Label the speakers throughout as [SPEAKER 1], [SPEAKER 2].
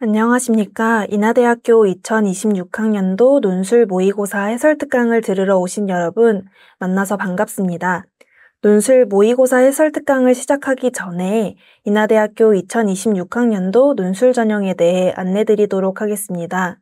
[SPEAKER 1] 안녕하십니까. 인하대학교 2026학년도 논술 모의고사 해설특강을 들으러 오신 여러분, 만나서 반갑습니다. 논술 모의고사 해설특강을 시작하기 전에 인하대학교 2026학년도 논술 전형에 대해 안내드리도록 하겠습니다.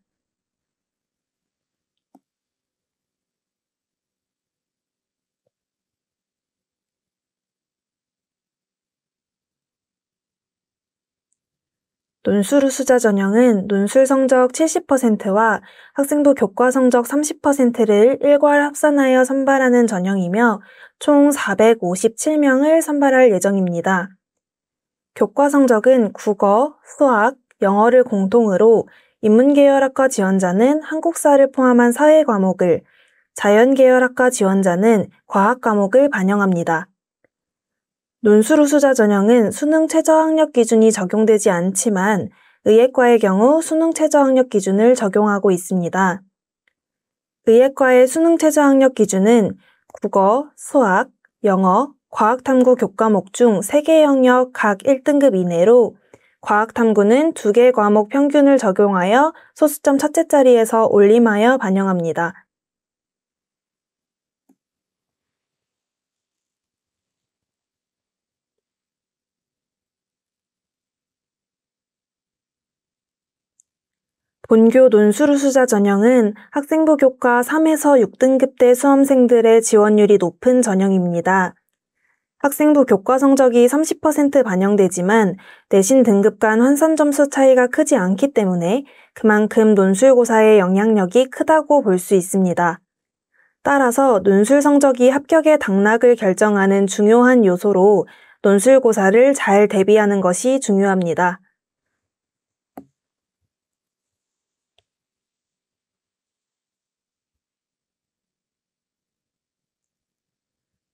[SPEAKER 1] 논술 우수자 전형은 논술 성적 70%와 학생부 교과 성적 30%를 일괄 합산하여 선발하는 전형이며 총 457명을 선발할 예정입니다. 교과 성적은 국어, 수학, 영어를 공통으로 인문계열학과 지원자는 한국사를 포함한 사회 과목을, 자연계열학과 지원자는 과학 과목을 반영합니다. 논술 우수자 전형은 수능 최저학력 기준이 적용되지 않지만 의예과의 경우 수능 최저학력 기준을 적용하고 있습니다. 의예과의 수능 최저학력 기준은 국어, 수학, 영어, 과학탐구 교과목 중 3개 영역 각 1등급 이내로 과학탐구는 2개 과목 평균을 적용하여 소수점 첫째 자리에서 올림하여 반영합니다. 본교 논술 우수자 전형은 학생부 교과 3에서 6등급대 수험생들의 지원율이 높은 전형입니다. 학생부 교과 성적이 30% 반영되지만 내신 등급 간 환산 점수 차이가 크지 않기 때문에 그만큼 논술고사의 영향력이 크다고 볼 수 있습니다. 따라서 논술 성적이 합격의 당락을 결정하는 중요한 요소로 논술고사를 잘 대비하는 것이 중요합니다.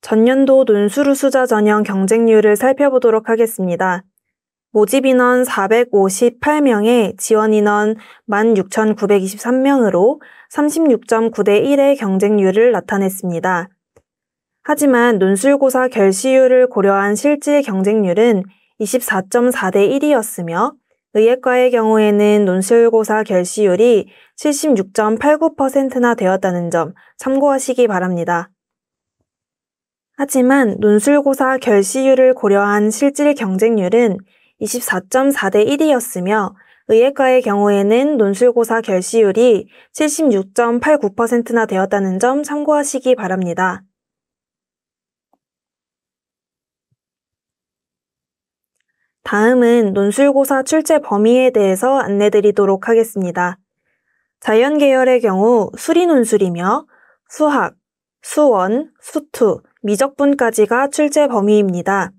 [SPEAKER 1] 전년도 논술 우수자 전형 경쟁률을 살펴보도록 하겠습니다. 모집 인원 458명에 지원 인원 16,923명으로 36.9대 1의 경쟁률을 나타냈습니다. 하지만 논술고사 결시율을 고려한 실질 경쟁률은 24.4대 1이었으며 의예과의 경우에는 논술고사 결시율이 76.89%나 되었다는 점 참고하시기 바랍니다. 하지만 논술고사 결시율을 고려한 실질 경쟁률은 24.4대 1이었으며 의예과의 경우에는 논술고사 결시율이 76.89%나 되었다는 점 참고하시기 바랍니다. 다음은 논술고사 출제 범위에 대해서 안내드리도록 하겠습니다. 자연계열의 경우 수리논술이며 수학, 수원, 수투, 미적분까지가 출제 범위입니다.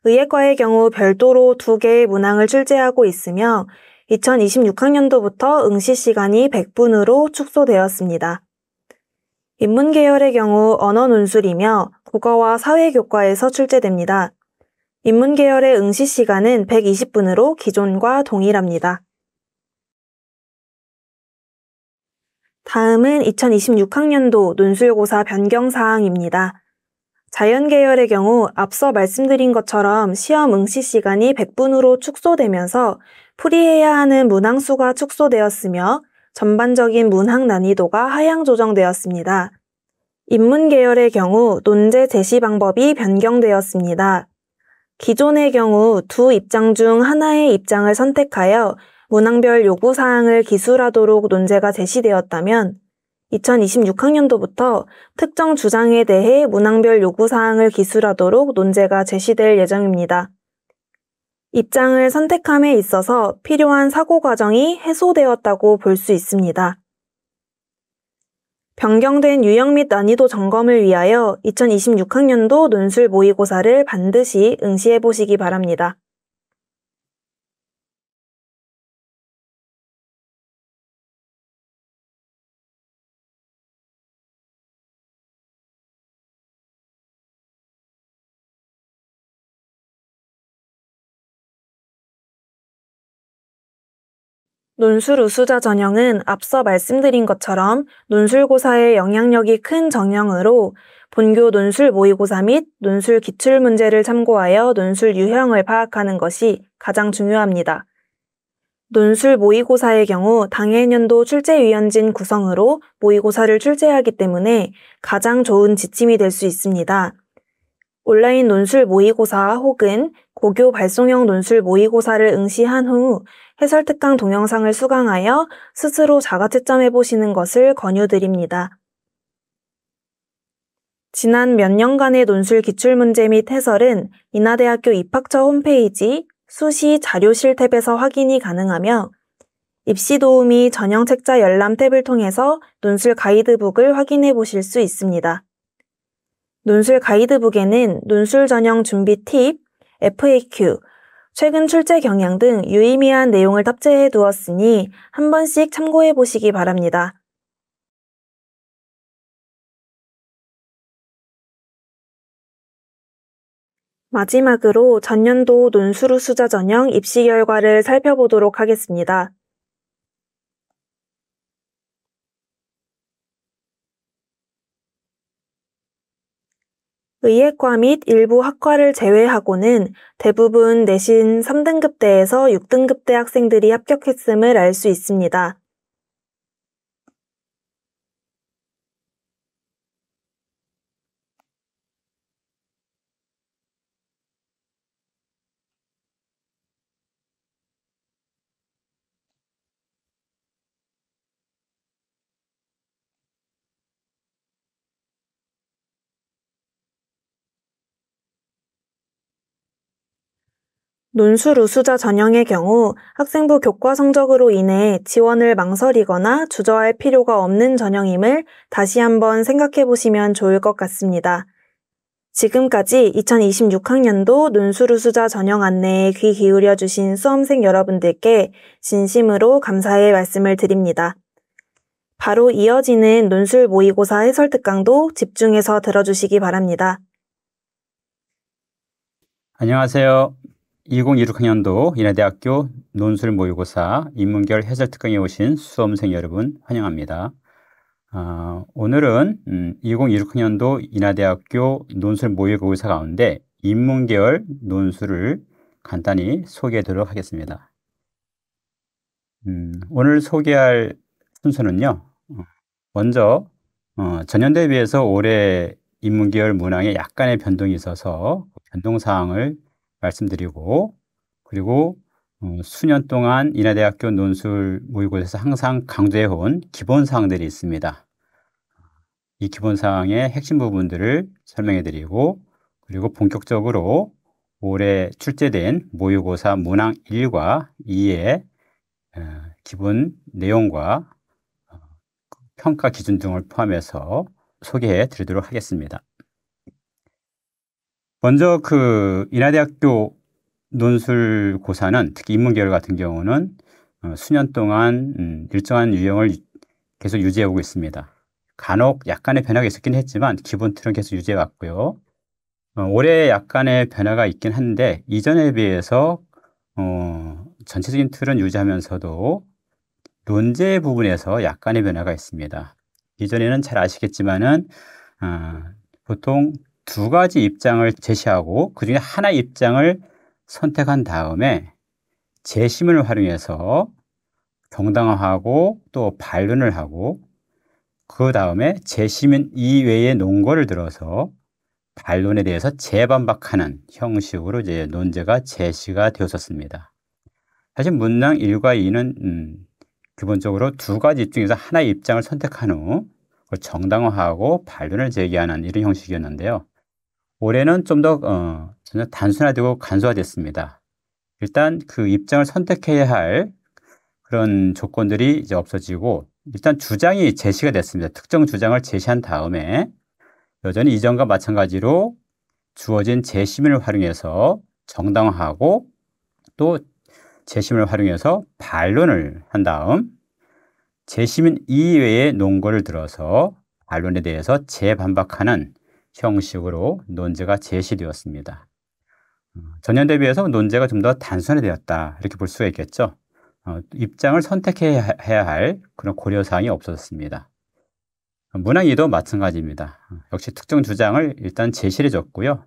[SPEAKER 1] 의예과의 경우 별도로 2개의 문항을 출제하고 있으며 2026학년도부터 응시 시간이 100분으로 축소되었습니다. 인문계열의 경우 언어논술이며 국어와 사회교과에서 출제됩니다. 인문계열의 응시 시간은 120분으로 기존과 동일합니다. 다음은 2026학년도 논술고사 변경사항입니다. 자연계열의 경우 앞서 말씀드린 것처럼 시험 응시 시간이 100분으로 축소되면서 풀이해야 하는 문항 수가 축소되었으며 전반적인 문항 난이도가 하향 조정되었습니다. 인문계열의 경우 논제 제시 방법이 변경되었습니다. 기존의 경우 2 입장 중 하나의 입장을 선택하여 문항별 요구사항을 기술하도록 논제가 제시되었다면 2026학년도부터 특정 주장에 대해 문항별 요구사항을 기술하도록 논제가 제시될 예정입니다. 입장을 선택함에 있어서 필요한 사고 과정이 해소되었다고 볼 수 있습니다. 변경된 유형 및 난이도 점검을 위하여 2026학년도 논술 모의고사를 반드시 응시해 보시기 바랍니다. 논술 우수자 전형은 앞서 말씀드린 것처럼 논술고사의 영향력이 큰 전형으로 본교 논술 모의고사 및 논술 기출문제를 참고하여 논술 유형을 파악하는 것이 가장 중요합니다. 논술 모의고사의 경우 당해년도 출제위원진 구성으로 모의고사를 출제하기 때문에 가장 좋은 지침이 될 수 있습니다. 온라인 논술 모의고사 혹은 고교 발송형 논술 모의고사를 응시한 후 해설특강 동영상을 수강하여 스스로 자가채점해보시는 것을 권유드립니다. 지난 몇 년간의 논술 기출문제 및 해설은 인하대학교 입학처 홈페이지 수시 자료실 탭에서 확인이 가능하며 입시 도우미 전형 책자 열람 탭을 통해서 논술 가이드북을 확인해 보실 수 있습니다. 논술 가이드북에는 논술 전형 준비 팁, FAQ, 최근 출제 경향 등 유의미한 내용을 탑재해 두었으니 한 번씩 참고해 보시기 바랍니다. 마지막으로 전년도 논술 수자 전형 입시 결과를 살펴보도록 하겠습니다. 의예과 및 일부 학과를 제외하고는 대부분 내신 3등급대에서 6등급대 학생들이 합격했음을 알 수 있습니다. 논술 우수자 전형의 경우 학생부 교과 성적으로 인해 지원을 망설이거나 주저할 필요가 없는 전형임을 다시 한번 생각해 보시면 좋을 것 같습니다. 지금까지 2026학년도 논술 우수자 전형 안내에 귀 기울여 주신 수험생 여러분들께 진심으로 감사의 말씀을 드립니다. 바로 이어지는 논술 모의고사 해설 특강도 집중해서 들어주시기 바랍니다.
[SPEAKER 2] 안녕하세요. 2026학년도 인하대학교 논술 모의고사 인문결 해설 특강에 오신 수험생 여러분 환영합니다. 오늘은 2026학년도 인하대학교 논술 모의고사 가운데 인문계열 논술을 간단히 소개하도록 하겠습니다. 오늘 소개할 순서는요. 먼저 전년도에 비해서 올해 인문계열 문항에 약간의 변동이 있어서 변동사항을 말씀드리고, 그리고 수년 동안 인하대학교 논술 모의고사에서 항상 강조해온 기본사항들이 있습니다. 이 기본사항의 핵심 부분들을 설명해드리고, 그리고 본격적으로 올해 출제된 모의고사 문항 1과 2의 기본 내용과 평가 기준 등을 포함해서 소개해 드리도록 하겠습니다. 먼저 인하대학교 논술고사는 특히 인문계열 같은 경우는 수년 동안 일정한 유형을 계속 유지해 오고 있습니다. 간혹 약간의 변화가 있었긴 했지만 기본 틀은 계속 유지해 왔고요. 올해 약간의 변화가 있긴 한데 이전에 비해서 전체적인 틀은 유지하면서도 논제 부분에서 약간의 변화가 있습니다. 이전에는 잘 아시겠지만은 보통 두 가지 입장을 제시하고 그중에 하나 입장을 선택한 다음에 재심을 활용해서 정당화하고 또 반론을 하고 그 다음에 재심 이외의 논거를 들어서 반론에 대해서 재반박하는 형식으로 이제 논제가 제시가 되었었습니다. 사실 문항 1과 2는 기본적으로 두 가지 입 중에서 하나의 입장을 선택한 후 그걸 정당화하고 반론을 제기하는 이런 형식이었는데요. 올해는 좀 더 단순화되고 간소화됐습니다. 일단 그 입장을 선택해야 할 그런 조건들이 이제 없어지고 일단 주장이 제시가 됐습니다. 특정 주장을 제시한 다음에 여전히 이전과 마찬가지로 주어진 재심을 활용해서 정당화하고 또 재심을 활용해서 반론을 한 다음 재심인 이외의 논거를 들어서 반론에 대해서 재반박하는 형식으로 논제가 제시되었습니다. 전년 대비해서 논제가 좀 더 단순화되었다 이렇게 볼 수가 있겠죠. 입장을 선택해야 할 그런 고려사항이 없었습니다. 문항 2도 마찬가지입니다. 역시 특정 주장을 일단 제시해 줬고요.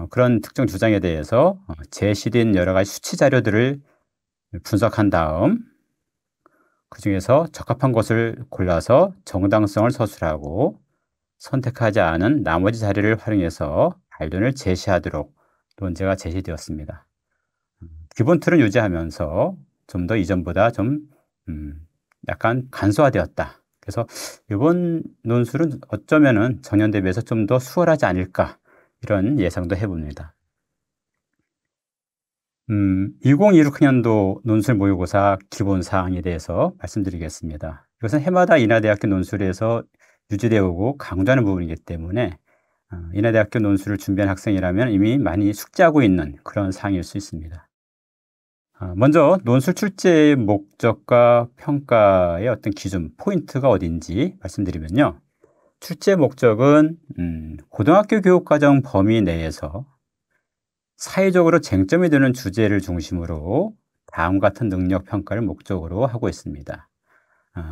[SPEAKER 2] 그런 특정 주장에 대해서 제시된 여러 가지 수치 자료들을 분석한 다음 그 중에서 적합한 것을 골라서 정당성을 서술하고 선택하지 않은 나머지 자료를 활용해서 반론을 제시하도록 논제가 제시되었습니다. 기본 틀은 유지하면서 좀 더 이전보다 좀 약간 간소화되었다. 그래서 이번 논술은 어쩌면은 전년 대비해서 좀 더 수월하지 않을까 이런 예상도 해봅니다. 2026학년도 논술 모의고사 기본 사항에 대해서 말씀드리겠습니다. 이것은 해마다 인하대학교 논술에서 유지되어 오고 강조하는 부분이기 때문에 인하대학교 논술을 준비한 학생이라면 이미 많이 숙지하고 있는 그런 사항일 수 있습니다. 먼저 논술 출제의 목적과 평가의 어떤 기준, 포인트가 어딘지 말씀드리면요. 출제 목적은 고등학교 교육과정 범위 내에서 사회적으로 쟁점이 되는 주제를 중심으로 다음 같은 능력 평가를 목적으로 하고 있습니다.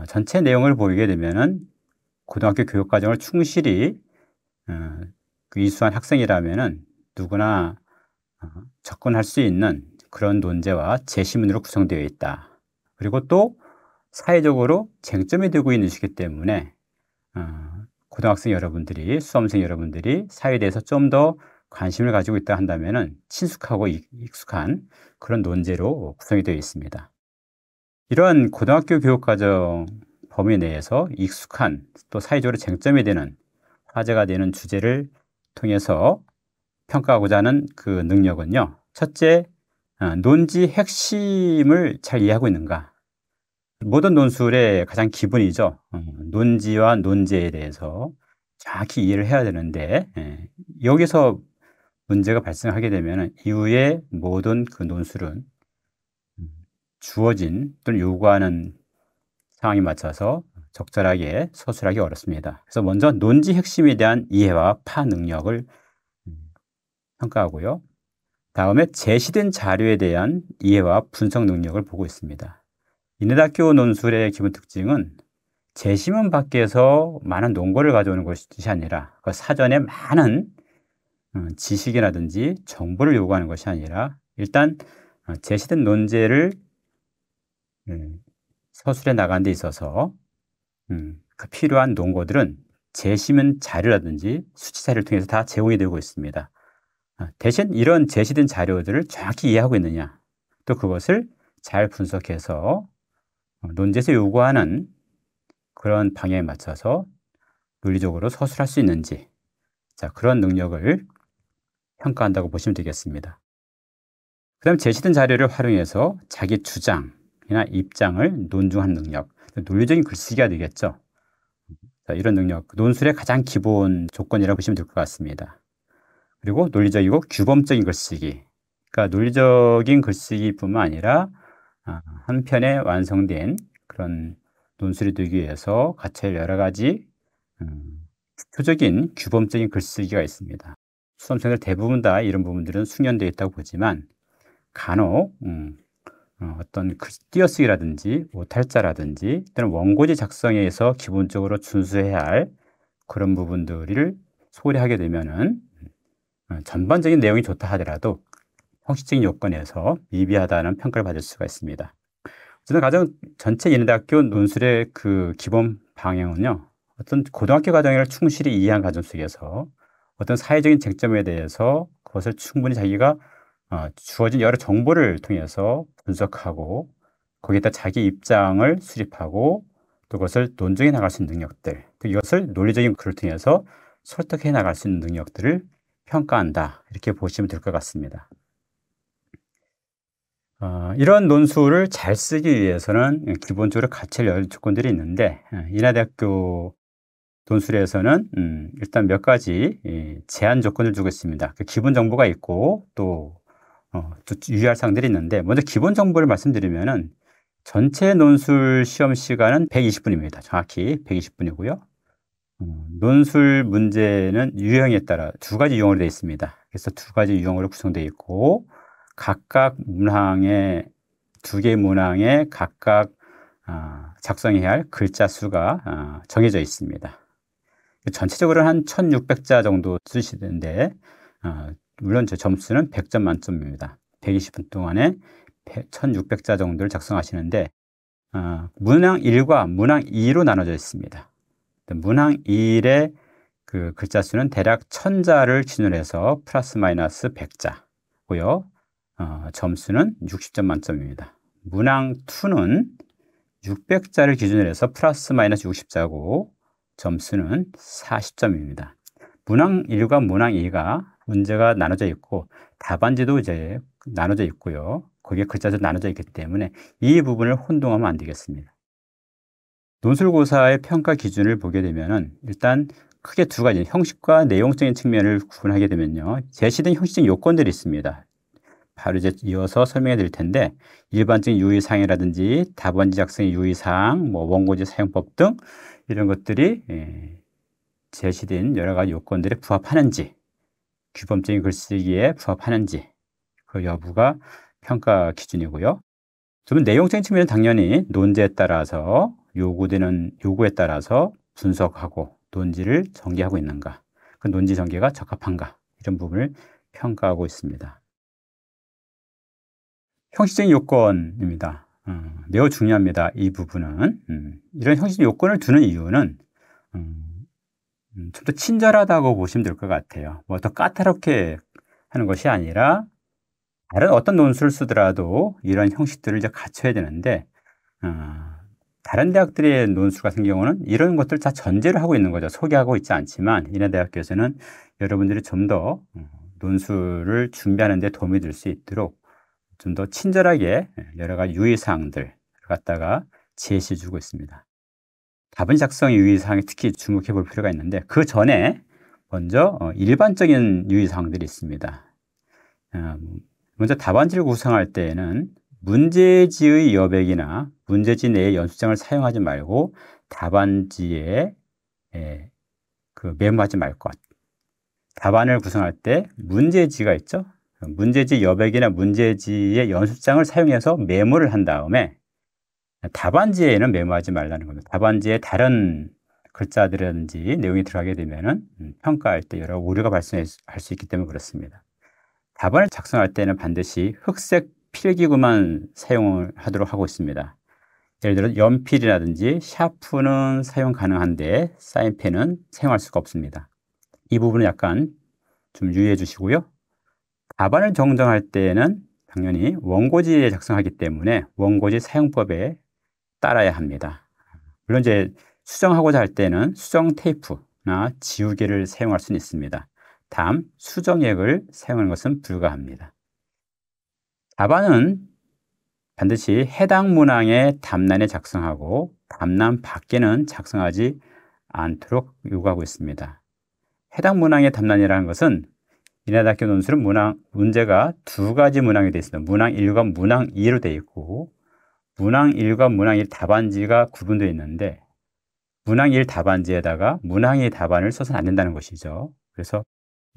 [SPEAKER 2] 전체 내용을 보게 되면은 고등학교 교육과정을 충실히 이수한 학생이라면은 누구나 접근할 수 있는 그런 논제와 제시문으로 구성되어 있다. 그리고 또 사회적으로 쟁점이 되고 있는 것이기 때문에 고등학생 여러분들이, 수험생 여러분들이 사회에 대해서 좀 더 관심을 가지고 있다 한다면은 친숙하고 익숙한 그런 논제로 구성이 되어 있습니다. 이러한 고등학교 교육과정 범위 내에서 익숙한 또 사회적으로 쟁점이 되는 화제가 되는 주제를 통해서 평가하고자 하는 그 능력은요. 첫째, 논지 핵심을 잘 이해하고 있는가. 모든 논술의 가장 기본이죠. 논지와 논제에 대해서 정확히 이해를 해야 되는데 여기서 문제가 발생하게 되면 이후에 모든 그 논술은 주어진 또는 요구하는 상황에 맞춰서 적절하게 서술하기 어렵습니다. 그래서 먼저 논지 핵심에 대한 이해와 파 능력을 평가하고요. 다음에 제시된 자료에 대한 이해와 분석 능력을 보고 있습니다. 인하대학교 논술의 기본 특징은 제시문 밖에서 많은 논거를 가져오는 것이 아니라 그 사전에 많은 지식이라든지 정보를 요구하는 것이 아니라 일단 제시된 논제를 서술해 나가는 데 있어서 그 필요한 논거들은 제시문 자료라든지 수치 자료를 통해서 다 제공이 되고 있습니다. 대신 이런 제시된 자료들을 정확히 이해하고 있느냐, 또 그것을 잘 분석해서 논제에서 요구하는 그런 방향에 맞춰서 논리적으로 서술할 수 있는지, 자, 그런 능력을 평가한다고 보시면 되겠습니다. 그 다음 제시된 자료를 활용해서 자기 주장이나 입장을 논증하는 능력, 논리적인 글쓰기가 되겠죠. 자, 이런 능력, 논술의 가장 기본 조건이라고 보시면 될 것 같습니다. 그리고 논리적이고 규범적인 글쓰기, 그러니까 논리적인 글쓰기뿐만 아니라 한편에 완성된 그런 논술이 되기 위해서 갖춰야 할 여러 가지 표적인 규범적인 글쓰기가 있습니다. 수험생들 대부분 다 이런 부분들은 숙련되어 있다고 보지만 간혹 어떤 띄어쓰기라든지 오탈자라든지 또는 원고지 작성에서 기본적으로 준수해야 할 그런 부분들을 소홀히 하게 되면은 전반적인 내용이 좋다 하더라도 형식적인 요건에서 미비하다는 평가를 받을 수가 있습니다. 저는 가장 전체 인하대학교 논술의 그 기본 방향은요, 어떤 고등학교 과정을 충실히 이해한 과정 속에서 어떤 사회적인 쟁점에 대해서 그것을 충분히 자기가 주어진 여러 정보를 통해서 분석하고 거기에다 자기 입장을 수립하고 또 그것을 논증해 나갈 수 있는 능력들, 또 이것을 논리적인 글을 통해서 설득해 나갈 수 있는 능력들을 평가한다, 이렇게 보시면 될 것 같습니다. 이런 논술을 잘 쓰기 위해서는 기본적으로 갖춰야 할 조건들이 있는데 인하대학교 논술에서는 일단 몇 가지 제한 조건을 주고 있습니다. 그 기본 정보가 있고 또 유의할 사항들이 있는데, 먼저 기본 정보를 말씀드리면은 전체 논술 시험 시간은 120분입니다. 정확히 120분이고요. 논술 문제는 유형에 따라 두 가지 유형으로 되어 있습니다. 그래서 두 가지 유형으로 구성되어 있고 각각 문항에 두 개의 문항에 각각 작성해야 할 글자 수가 정해져 있습니다. 전체적으로 한 1600자 정도 쓰시는데 물론 저 점수는 100점 만점입니다. 120분 동안에 1600자 정도를 작성하시는데 문항 1과 문항 2로 나눠져 있습니다. 문항 1의 그 글자 수는 대략 1000자를 기준으로 해서 플러스 마이너스 100자고요. 점수는 60점 만점입니다. 문항 2는 600자를 기준으로 해서 플러스 마이너스 60자고 점수는 40점입니다. 문항 1과 문항 2가 문제가 나눠져 있고 답안지도 이제 나눠져 있고요. 거기에 글자도 나눠져 있기 때문에 이 부분을 혼동하면 안 되겠습니다. 논술고사의 평가 기준을 보게 되면은 일단 크게 두 가지, 형식과 내용적인 측면을 구분하게 되면요. 제시된 형식적인 요건들이 있습니다. 바로 이제 이어서 설명해 드릴 텐데, 일반적인 유의사항이라든지 답안지 작성의 유의사항, 원고지 사용법 등 이런 것들이 제시된 여러 가지 요건들에 부합하는지, 규범적인 글쓰기에 부합하는지 그 여부가 평가 기준이고요. 그러면 내용적인 측면은 당연히 논제에 따라서 요구에 따라서 분석하고 논지를 전개하고 있는가, 그 논지 전개가 적합한가, 이런 부분을 평가하고 있습니다. 형식적인 요건입니다. 매우 중요합니다. 이 부분은 이런 형식적 요건을 두는 이유는 좀 더 친절하다고 보시면 될 것 같아요. 뭐 더 까다롭게 하는 것이 아니라 다른 어떤 논술을 쓰더라도 이런 형식들을 이제 갖춰야 되는데 다른 대학들의 논술 같은 경우는 이런 것들 다 전제를 하고 있는 거죠. 소개하고 있지 않지만 인하대학교에서는 여러분들이 좀 더 논술을 준비하는 데 도움이 될 수 있도록 좀 더 친절하게 여러 가지 유의사항들 갖다가 제시해 주고 있습니다. 답안 작성 유의사항에 특히 주목해 볼 필요가 있는데 그 전에 먼저 일반적인 유의사항들이 있습니다. 먼저 답안지를 구성할 때에는 문제지의 여백이나 문제지 내의 연습장을 사용하지 말고 답안지에 메모하지 말 것. 답안을 구성할 때 문제지가 있죠. 문제지 여백이나 문제지의 연습장을 사용해서 메모를 한 다음에 답안지에는 메모하지 말라는 겁니다. 답안지에 다른 글자들이라든지 내용이 들어가게 되면은 평가할 때 여러 오류가 발생할 수 있기 때문에 그렇습니다. 답안을 작성할 때는 반드시 흑색 필기구만 사용을 하도록 하고 있습니다. 예를 들어 연필이라든지 샤프는 사용 가능한데 사인펜은 사용할 수가 없습니다. 이 부분은 약간 좀 유의해 주시고요. 답안을 정정할 때는 당연히 원고지에 작성하기 때문에 원고지 사용법에 따라야 합니다. 물론 이제 수정하고자 할 때는 수정 테이프나 지우개를 사용할 수는 있습니다. 다음 수정액을 사용하는 것은 불가합니다. 답안은 반드시 해당 문항의 답란에 작성하고 답란 밖에는 작성하지 않도록 요구하고 있습니다. 해당 문항의 답란이라는 것은 인하대학교 논술은 문제가 두 가지 문항이 되어 있습니다. 문항 1과 문항 2로 되어 있고 문항 1과 문항 2 답안지가 구분되어 있는데 문항 1 답안지에다가 문항 2 답안을 써서는 안 된다는 것이죠. 그래서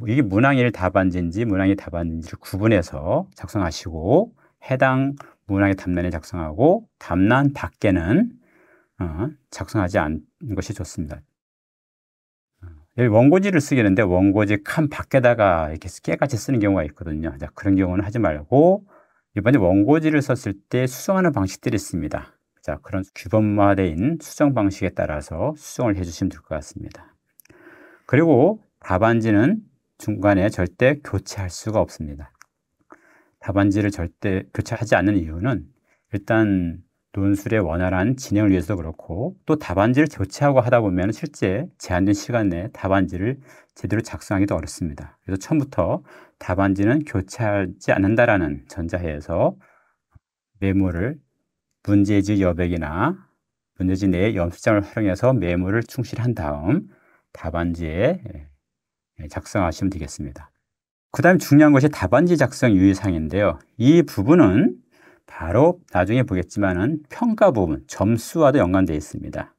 [SPEAKER 2] 이게 문항 1 답안지인지 문항 2 답안지인지를 구분해서 작성하시고 해당 문항의 답란에 작성하고 답란 밖에는 작성하지 않는 것이 좋습니다. 여기 원고지를 쓰겠는데 원고지 칸 밖에다가 이렇게 깨같이 쓰는 경우가 있거든요. 자, 그런 경우는 하지 말고 이번에 원고지를 썼을 때 수정하는 방식들이 있습니다. 자, 그런 규범화된 수정 방식에 따라서 수정을 해주시면 될 것 같습니다. 그리고 답안지는 중간에 절대 교체할 수가 없습니다. 답안지를 절대 교체하지 않는 이유는 일단 논술의 원활한 진행을 위해서도 그렇고 또 답안지를 교체하고 하다 보면 실제 제한된 시간 내에 답안지를 제대로 작성하기도 어렵습니다. 그래서 처음부터 답안지는 교체하지 않는다라는 전자하에서 메모를 문제지 여백이나 문제지 내의 연습장을 활용해서 메모를 충실한 다음 답안지에 작성하시면 되겠습니다. 그 다음에 중요한 것이 답안지 작성 유의사항인데요. 이 부분은 바로 나중에 보겠지만은 평가 부분, 점수와도 연관되어 있습니다.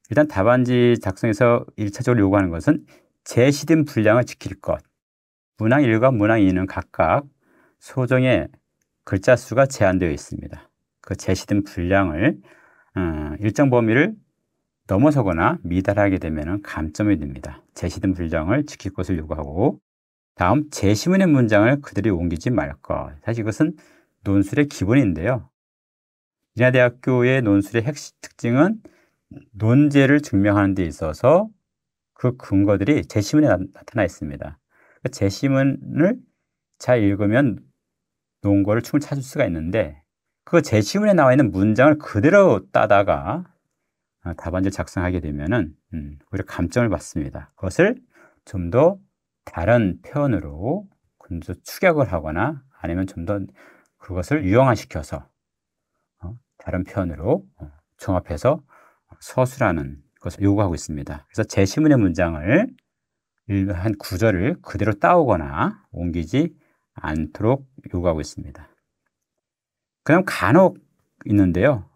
[SPEAKER 2] 일단 답안지 작성에서 1차적으로 요구하는 것은 제시된 분량을 지킬 것. 문항 1과 문항 2는 각각 소정의 글자 수가 제한되어 있습니다. 그 제시된 분량을 일정 범위를 넘어서거나 미달하게 되면 감점이 됩니다. 제시된 분량을 지킬 것을 요구하고 다음 제시문의 문장을 그대로 옮기지 말 것. 사실 이것은 논술의 기본인데요. 인하대학교의 논술의 핵심 특징은 논제를 증명하는 데 있어서 그 근거들이 제시문에 나타나 있습니다. 제시문을 잘 읽으면 논거를 충분히 찾을 수가 있는데 그 제시문에 나와 있는 문장을 그대로 따다가 답안지를 작성하게 되면은 오히려 감점을 받습니다. 그것을 좀 더 다른 표현으로 좀 더 축약을 하거나 아니면 좀 더 그것을 유형화시켜서 다른 표현으로 종합해서 서술하는 것을 요구하고 있습니다. 그래서 제시문의 문장을 한 구절을 그대로 따오거나 옮기지 않도록 요구하고 있습니다. 그다음 간혹 있는데요.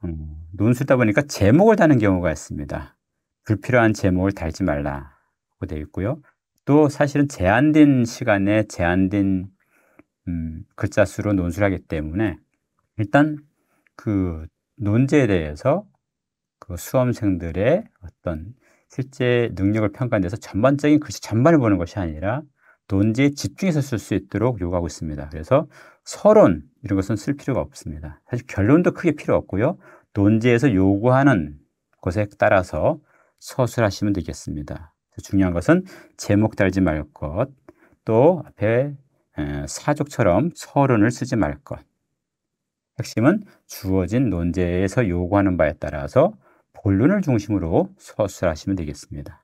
[SPEAKER 2] 논술다 보니까 제목을 다는 경우가 있습니다. 불필요한 제목을 달지 말라고 되어 있고요. 또 사실은 제한된 시간에 제한된 글자 수로 논술하기 때문에 일단 그 논제에 대해서 그 수험생들의 어떤 실제 능력을 평가하는 데서 전반적인 글씨 전반을 보는 것이 아니라 논제에 집중해서 쓸 수 있도록 요구하고 있습니다. 그래서 서론 이런 것은 쓸 필요가 없습니다. 사실 결론도 크게 필요 없고요. 논제에서 요구하는 것에 따라서 서술하시면 되겠습니다. 중요한 것은 제목 달지 말 것, 또 앞에 사족처럼 서론을 쓰지 말 것. 핵심은 주어진 논제에서 요구하는 바에 따라서 본론을 중심으로 서술하시면 되겠습니다.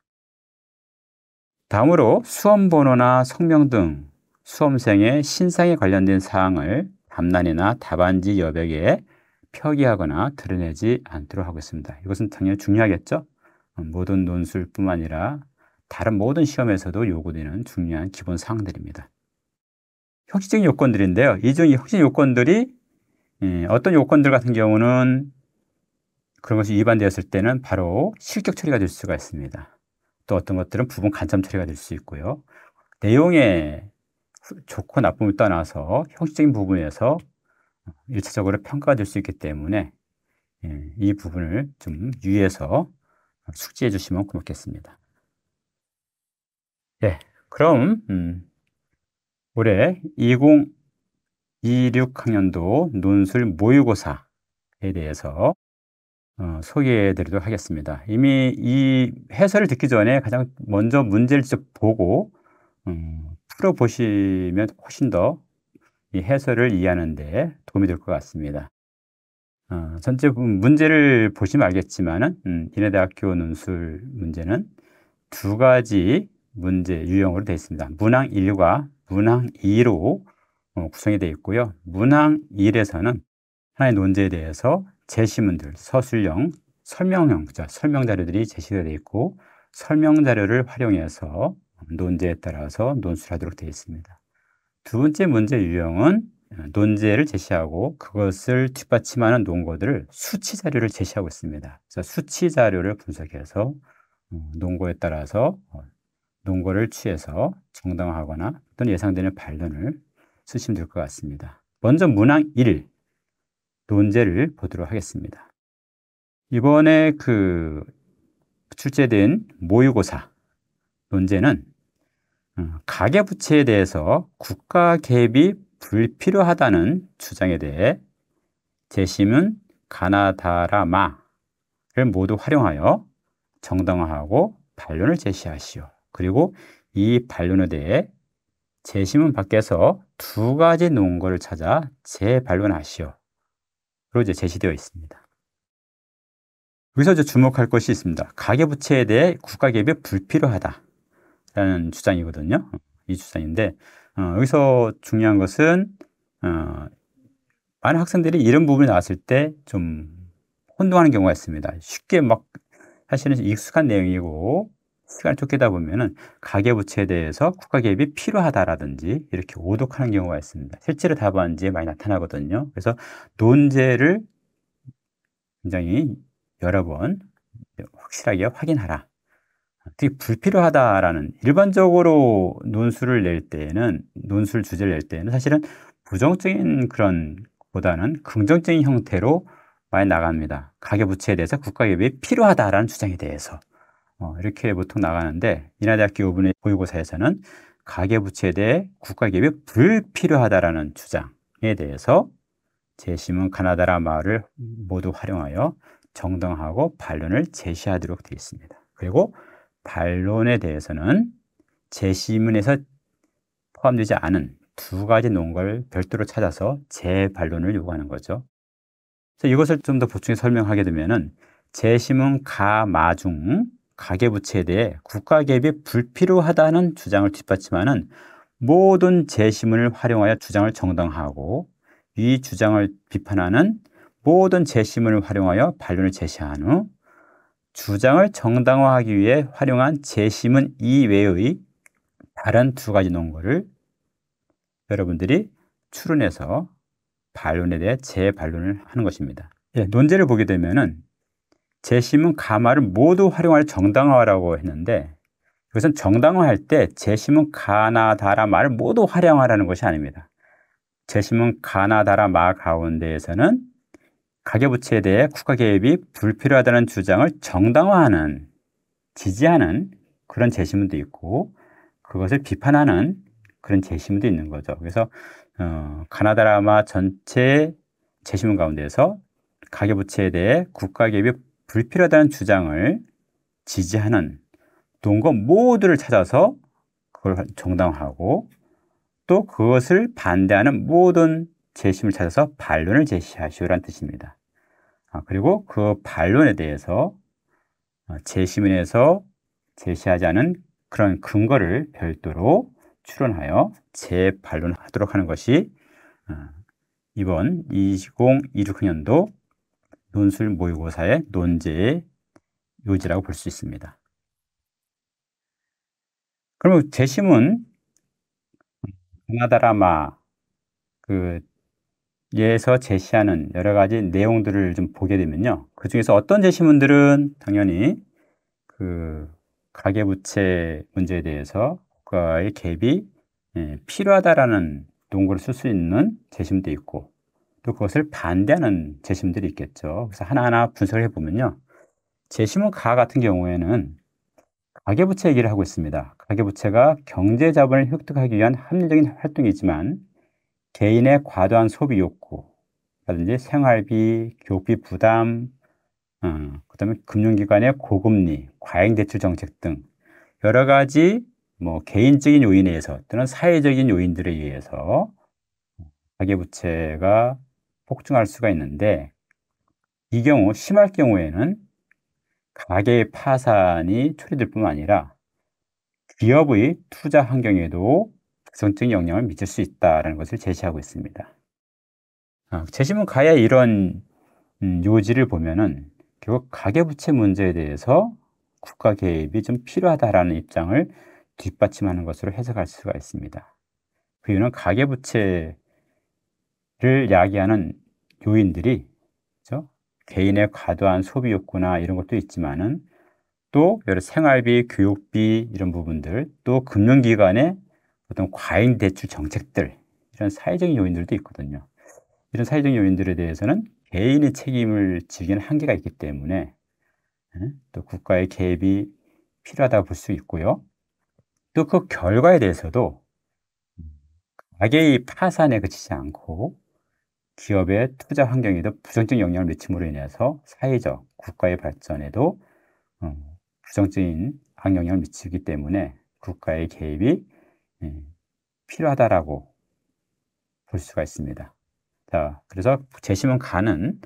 [SPEAKER 2] 다음으로 수험 번호나 성명 등 수험생의 신상에 관련된 사항을 답란이나 답안지 여백에 표기하거나 드러내지 않도록 하고 있습니다. 이것은 당연히 중요하겠죠? 모든 논술뿐만 아니라 다른 모든 시험에서도 요구되는 중요한 기본 사항들입니다. 형식적인 요건들인데요. 이 중 형식 요건들이 어떤 요건들 같은 경우는 그런 것이 위반되었을 때는 바로 실격 처리가 될 수가 있습니다. 또 어떤 것들은 부분 간점 처리가 될 수 있고요. 내용의 좋고 나쁨을 떠나서 형식적인 부분에서 일차적으로 평가가 될 수 있기 때문에 이 부분을 좀 유의해서 숙지해 주시면 고맙겠습니다. 네, 그럼 올해 2026학년도 논술 모의고사에 대해서 소개해 드리도록 하겠습니다. 이미 이 해설을 듣기 전에 가장 먼저 문제를 직접 보고 풀어보시면 훨씬 더 이 해설을 이해하는 데 도움이 될 것 같습니다. 전체 문제를 보시면 알겠지만은 인하대학교 논술 문제는 두 가지 문제 유형으로 되어 있습니다. 문항 1과 문항 2로 구성이 되어 있고요. 문항 1에서는 하나의 논제에 대해서 제시문들, 서술형, 설명형, 설명 자료들이 제시되어 있고 설명 자료를 활용해서 논제에 따라서 논술하도록 되어 있습니다. 두 번째 문제 유형은 논제를 제시하고 그것을 뒷받침하는 논거들을 수치 자료를 제시하고 있습니다. 그래서 수치 자료를 분석해서 논거에 따라서 논거를 취해서 정당화하거나 또는 예상되는 반론을 쓰시면 될 것 같습니다. 먼저 문항 1 논제를 보도록 하겠습니다. 이번에 출제된 모의고사 논제는 가계부채에 대해서 국가 개입이 불필요하다는 주장에 대해 제시문 가나다라마를 모두 활용하여 정당화하고 반론을 제시하시오. 그리고 이 반론에 대해 제시문 밖에서 두 가지 논거를 찾아 재반론하시오. 로 이제 제시되어 있습니다. 여기서 이제 주목할 것이 있습니다. 가계부채에 대해 국가 개입이 불필요하다라는 주장이거든요. 이 주장인데 여기서 중요한 것은 많은 학생들이 이런 부분이 나왔을 때 좀 혼동하는 경우가 있습니다. 쉽게 막 사실은 익숙한 내용이고 시간이 쫓기다 보면은 가계부채에 대해서 국가 개입이 필요하다라든지 이렇게 오독하는 경우가 있습니다. 실제로 답안지에 많이 나타나거든요. 그래서 논제를 굉장히 여러 번 확실하게 확인하라. 특히 불필요하다라는 일반적으로 논술을 낼 때에는 논술 주제를 낼 때에는 사실은 부정적인 그런 보다는 긍정적인 형태로 많이 나갑니다. 가계부채에 대해서 국가 개입이 필요하다라는 주장에 대해서 이렇게 보통 나가는데 인하대학교 이번에 모의고사에서는 가계부채에 대해 국가 개입이 불필요하다라는 주장에 대해서 재심은 가나다라 말을 모두 활용하여 정당하고 반론을 제시하도록 되어 있습니다. 그리고 반론에 대해서는 재심문에서 포함되지 않은 두 가지 논거를 별도로 찾아서 재반론을 요구하는 거죠. 그래서 이것을 좀 더 보충해 설명하게 되면은 재심은 가마중 가계부채에 대해 국가 개입이 불필요하다는 주장을 뒷받침하는 모든 재심을 활용하여 주장을 정당화하고 이 주장을 비판하는 모든 재심을 활용하여 반론을 제시한 후 주장을 정당화하기 위해 활용한 재심은 이외의 다른 두 가지 논거를 여러분들이 추론해서 반론에 대해 재반론을 하는 것입니다. 예, 논제를 보게 되면은 재심은 가마를 모두 활용할 정당화라고 했는데 이것은 정당화할 때 재심은 가나다라 말을 모두 활용하라는 것이 아닙니다. 재심은 가나다라 말 가운데에서는 가계부채에 대해 국가 개입이 불필요하다는 주장을 정당화하는, 지지하는 그런 재심문도 있고 그것을 비판하는 그런 재심문도 있는 거죠. 그래서 가나다라마 전체 재심문 가운데서 가계부채에 대해 국가 개입이 불필요하다는 주장을 지지하는 논거 모두를 찾아서 그걸 정당화하고 또 그것을 반대하는 모든 재심을 찾아서 반론을 제시하시오라는 뜻입니다. 그리고 그 반론에 대해서 재심문에서 제시하지 않은 그런 근거를 별도로 추론하여 재반론하도록 하는 것이 이번 2026학년도 논술 모의고사의 논제의 요지라고 볼 수 있습니다. 그러면 재심은 가나다라마 예에서 제시하는 여러 가지 내용들을 좀 보게 되면요. 그 중에서 어떤 재심문들은 당연히 그 가계부채 문제에 대해서 국가의 개입이 필요하다라는 논거를 쓸 수 있는 재심도 있고 또 그것을 반대하는 재심들이 있겠죠. 그래서 하나하나 분석을 해보면요. 재심문 가 같은 경우에는 가계부채 얘기를 하고 있습니다. 가계부채가 경제자본을 획득하기 위한 합리적인 활동이지만 개인의 과도한 소비 욕구라든지 생활비, 교육비 부담, 그다음에 금융기관의 고금리, 과잉대출 정책 등 여러 가지 개인적인 요인에 의해서 또는 사회적인 요인들에 의해서 가계부채가 폭증할 수가 있는데 이 경우 심할 경우에는 가계의 파산이 초래될 뿐만 아니라 기업의 투자 환경에도 부정적인 영향을 미칠 수 있다는 것을 제시하고 있습니다. 재심문 가의 이런 요지를 보면은 결국 가계부채 문제에 대해서 국가 개입이 좀 필요하다라는 입장을 뒷받침하는 것으로 해석할 수가 있습니다. 그 이유는 가계부채를 야기하는 요인들이 그렇죠? 개인의 과도한 소비 욕구나 이런 것도 있지만은 또 여러 생활비, 교육비 이런 부분들, 또 금융기관의 어떤 과잉 대출 정책들 이런 사회적인 요인들도 있거든요. 이런 사회적인 요인들에 대해서는 개인의 책임을 지기는 한계가 있기 때문에 또 국가의 개입이 필요하다고 볼 수 있고요. 또 그 결과에 대해서도 가계의 파산에 그치지 않고 기업의 투자 환경에도 부정적인 영향을 미침으로 인해서 사회적, 국가의 발전에도 부정적인 악영향을 미치기 때문에 국가의 개입이 필요하다라고 볼 수가 있습니다. 자, 그래서 재심은 가는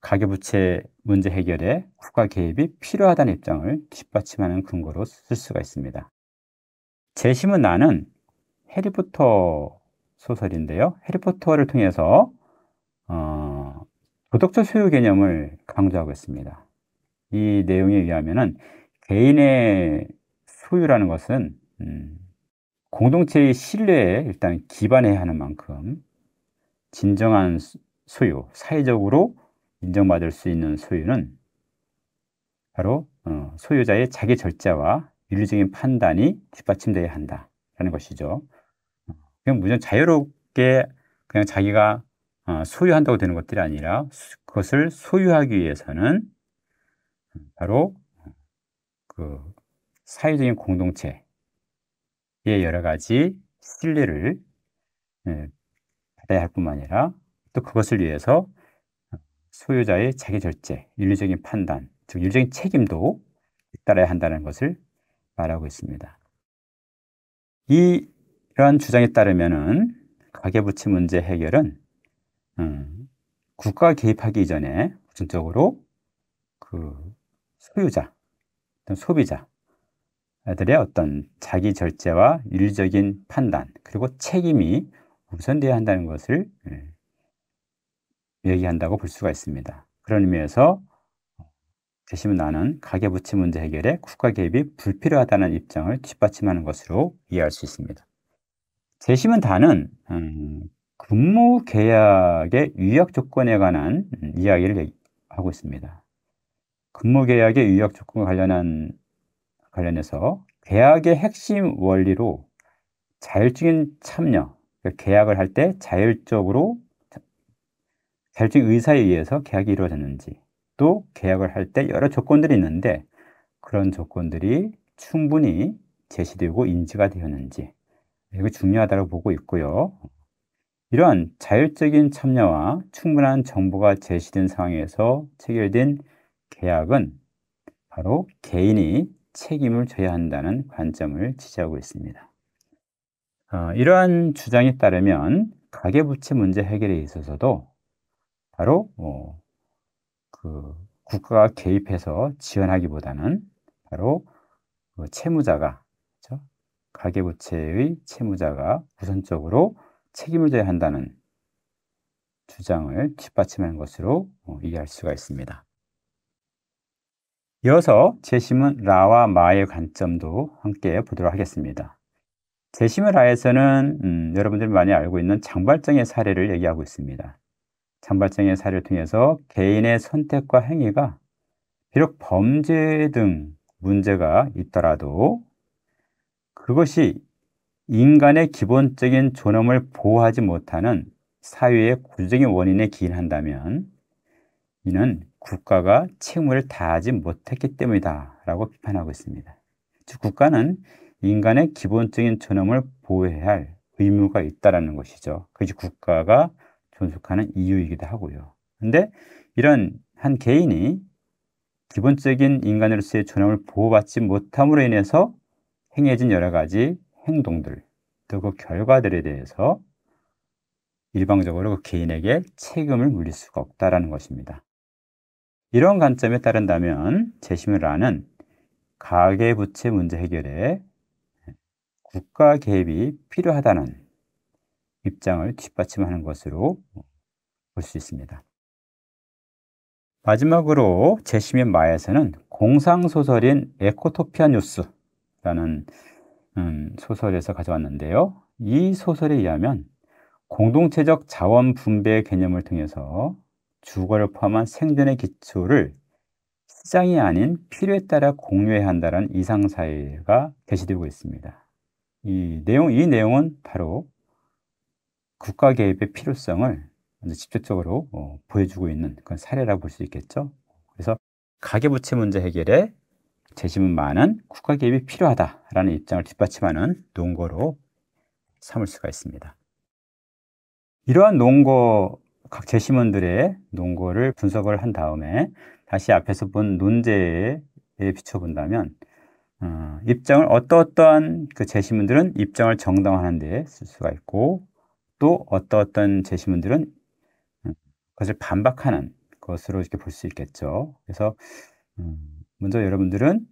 [SPEAKER 2] 가계부채 문제 해결에 국가 개입이 필요하다는 입장을 뒷받침하는 근거로 쓸 수가 있습니다. 재심은 나는 해리포터 소설인데요. 해리포터를 통해서 도덕적 소유 개념을 강조하고 있습니다. 이 내용에 의하면은 개인의 소유라는 것은 공동체의 신뢰에 일단 기반해야 하는 만큼 진정한 소유, 사회적으로 인정받을 수 있는 소유는 바로 소유자의 자기 절제와 윤리적인 판단이 뒷받침되어야 한다라는 것이죠. 그냥 무조건 자유롭게 그냥 자기가 소유한다고 되는 것들이 아니라 그것을 소유하기 위해서는 바로 그 사회적인 공동체의 여러 가지 신뢰를 받아야 할 뿐만 아니라 또 그것을 위해서 소유자의 자기 절제, 윤리적인 판단, 즉 윤리적인 책임도 따라야 한다는 것을 말하고 있습니다. 이러한 주장에 따르면은 가계부채 문제 해결은 국가가 개입하기 이전에 우선적으로 그 소유자, 어떤 소비자들의 어떤 자기 절제와 윤리적인 판단 그리고 책임이 우선되어야 한다는 것을 얘기한다고 볼 수가 있습니다. 그런 의미에서 재심은 나는 가계부채 문제 해결에 국가 개입이 불필요하다는 입장을 뒷받침하는 것으로 이해할 수 있습니다. 재심은 다는 근무 계약의 유약 조건에 관한 이야기를 하고 있습니다. 근무 계약의 유약 조건과 관련해서 계약의 핵심 원리로 자율적인 참여, 그러니까 계약을 할 때 자율적인 의사에 의해서 계약이 이루어졌는지, 또 계약을 할 때 여러 조건들이 있는데 그런 조건들이 충분히 제시되고 인지가 되었는지, 이거 중요하다고 보고 있고요. 이러한 자율적인 참여와 충분한 정보가 제시된 상황에서 체결된 계약은 바로 개인이 책임을 져야 한다는 관점을 지지하고 있습니다. 이러한 주장에 따르면 가계부채 문제 해결에 있어서도 바로 국가가 개입해서 지원하기보다는 바로 채무자가, 그렇죠? 가계부채의 채무자가 우선적으로 책임을 져야 한다는 주장을 뒷받침하는 것으로 이해할 수가 있습니다. 이어서 재심은 라와 마의 관점도 함께 보도록 하겠습니다. 재심의 라에서는 여러분들이 많이 알고 있는 장발장의 사례를 얘기하고 있습니다. 장발장의 사례를 통해서 개인의 선택과 행위가 비록 범죄 등 문제가 있더라도 그것이 인간의 기본적인 존엄을 보호하지 못하는 사유의 구조적인 원인에 기인한다면 이는 국가가 책무를 다하지 못했기 때문이다 라고 비판하고 있습니다. 즉 국가는 인간의 기본적인 존엄을 보호해야 할 의무가 있다는 것이죠. 그것이 국가가 존속하는 이유이기도 하고요. 그런데 이런 한 개인이 기본적인 인간으로서의 존엄을 보호받지 못함으로 인해서 행해진 여러 가지 행동들, 또 그 결과들에 대해서 일방적으로 그 개인에게 책임을 물릴 수가 없다는 것입니다. 이런 관점에 따른다면 재심의 라는 가계부채 문제 해결에 국가 개입이 필요하다는 입장을 뒷받침하는 것으로 볼 수 있습니다. 마지막으로 재심의 마에서는 공상소설인 에코토피아 뉴스라는 소설에서 가져왔는데요. 이 소설에 의하면 공동체적 자원 분배 개념을 통해서 주거를 포함한 생존의 기초를 시장이 아닌 필요에 따라 공유해야 한다는 이상사회가 제시되고 있습니다. 이 내용은 바로 국가 개입의 필요성을 직접적으로 보여주고 있는 그런 사례라고 볼 수 있겠죠. 그래서 가계부채 문제 해결에 재심은 많은 국가 개입이 필요하다라는 입장을 뒷받침하는 논거로 삼을 수가 있습니다. 이러한 논거, 각 재심원들의 논거를 분석을 한 다음에 다시 앞에서 본 논제에 비춰본다면 입장을 어떠한 그 재심원들은 입장을 정당화하는 데 쓸 수가 있고 또 어떤 재심원들은 그것을 반박하는 것으로 이렇게 볼 수 있겠죠. 그래서 먼저 여러분들은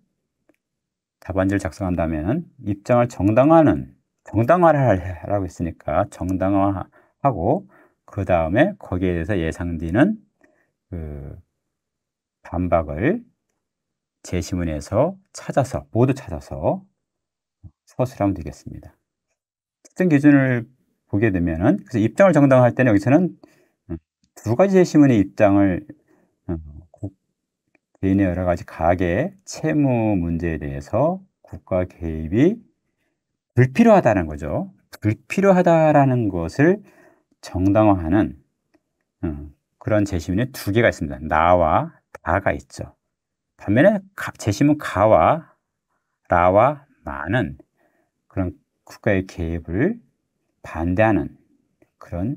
[SPEAKER 2] 답안지를 작성한다면 입장을 정당화를 하라고 했으니까 정당화하고 그 다음에 거기에 대해서 예상되는 그 반박을 재심원에서 모두 찾아서 서술하면 되겠습니다. 특정 기준을 보게 되면은 그래서 입장을 정당화할 때는 여기서는 두 가지 재심원의 입장을 개인의 여러 가지 가계 채무 문제에 대해서 국가 개입이 불필요하다는 거죠. 불필요하다라는 것을 정당화하는 그런 재심원이 두 개가 있습니다. 나와 다가 있죠. 반면에 재심은 가와 라와 마는 그런 국가의 개입을 반대하는 그런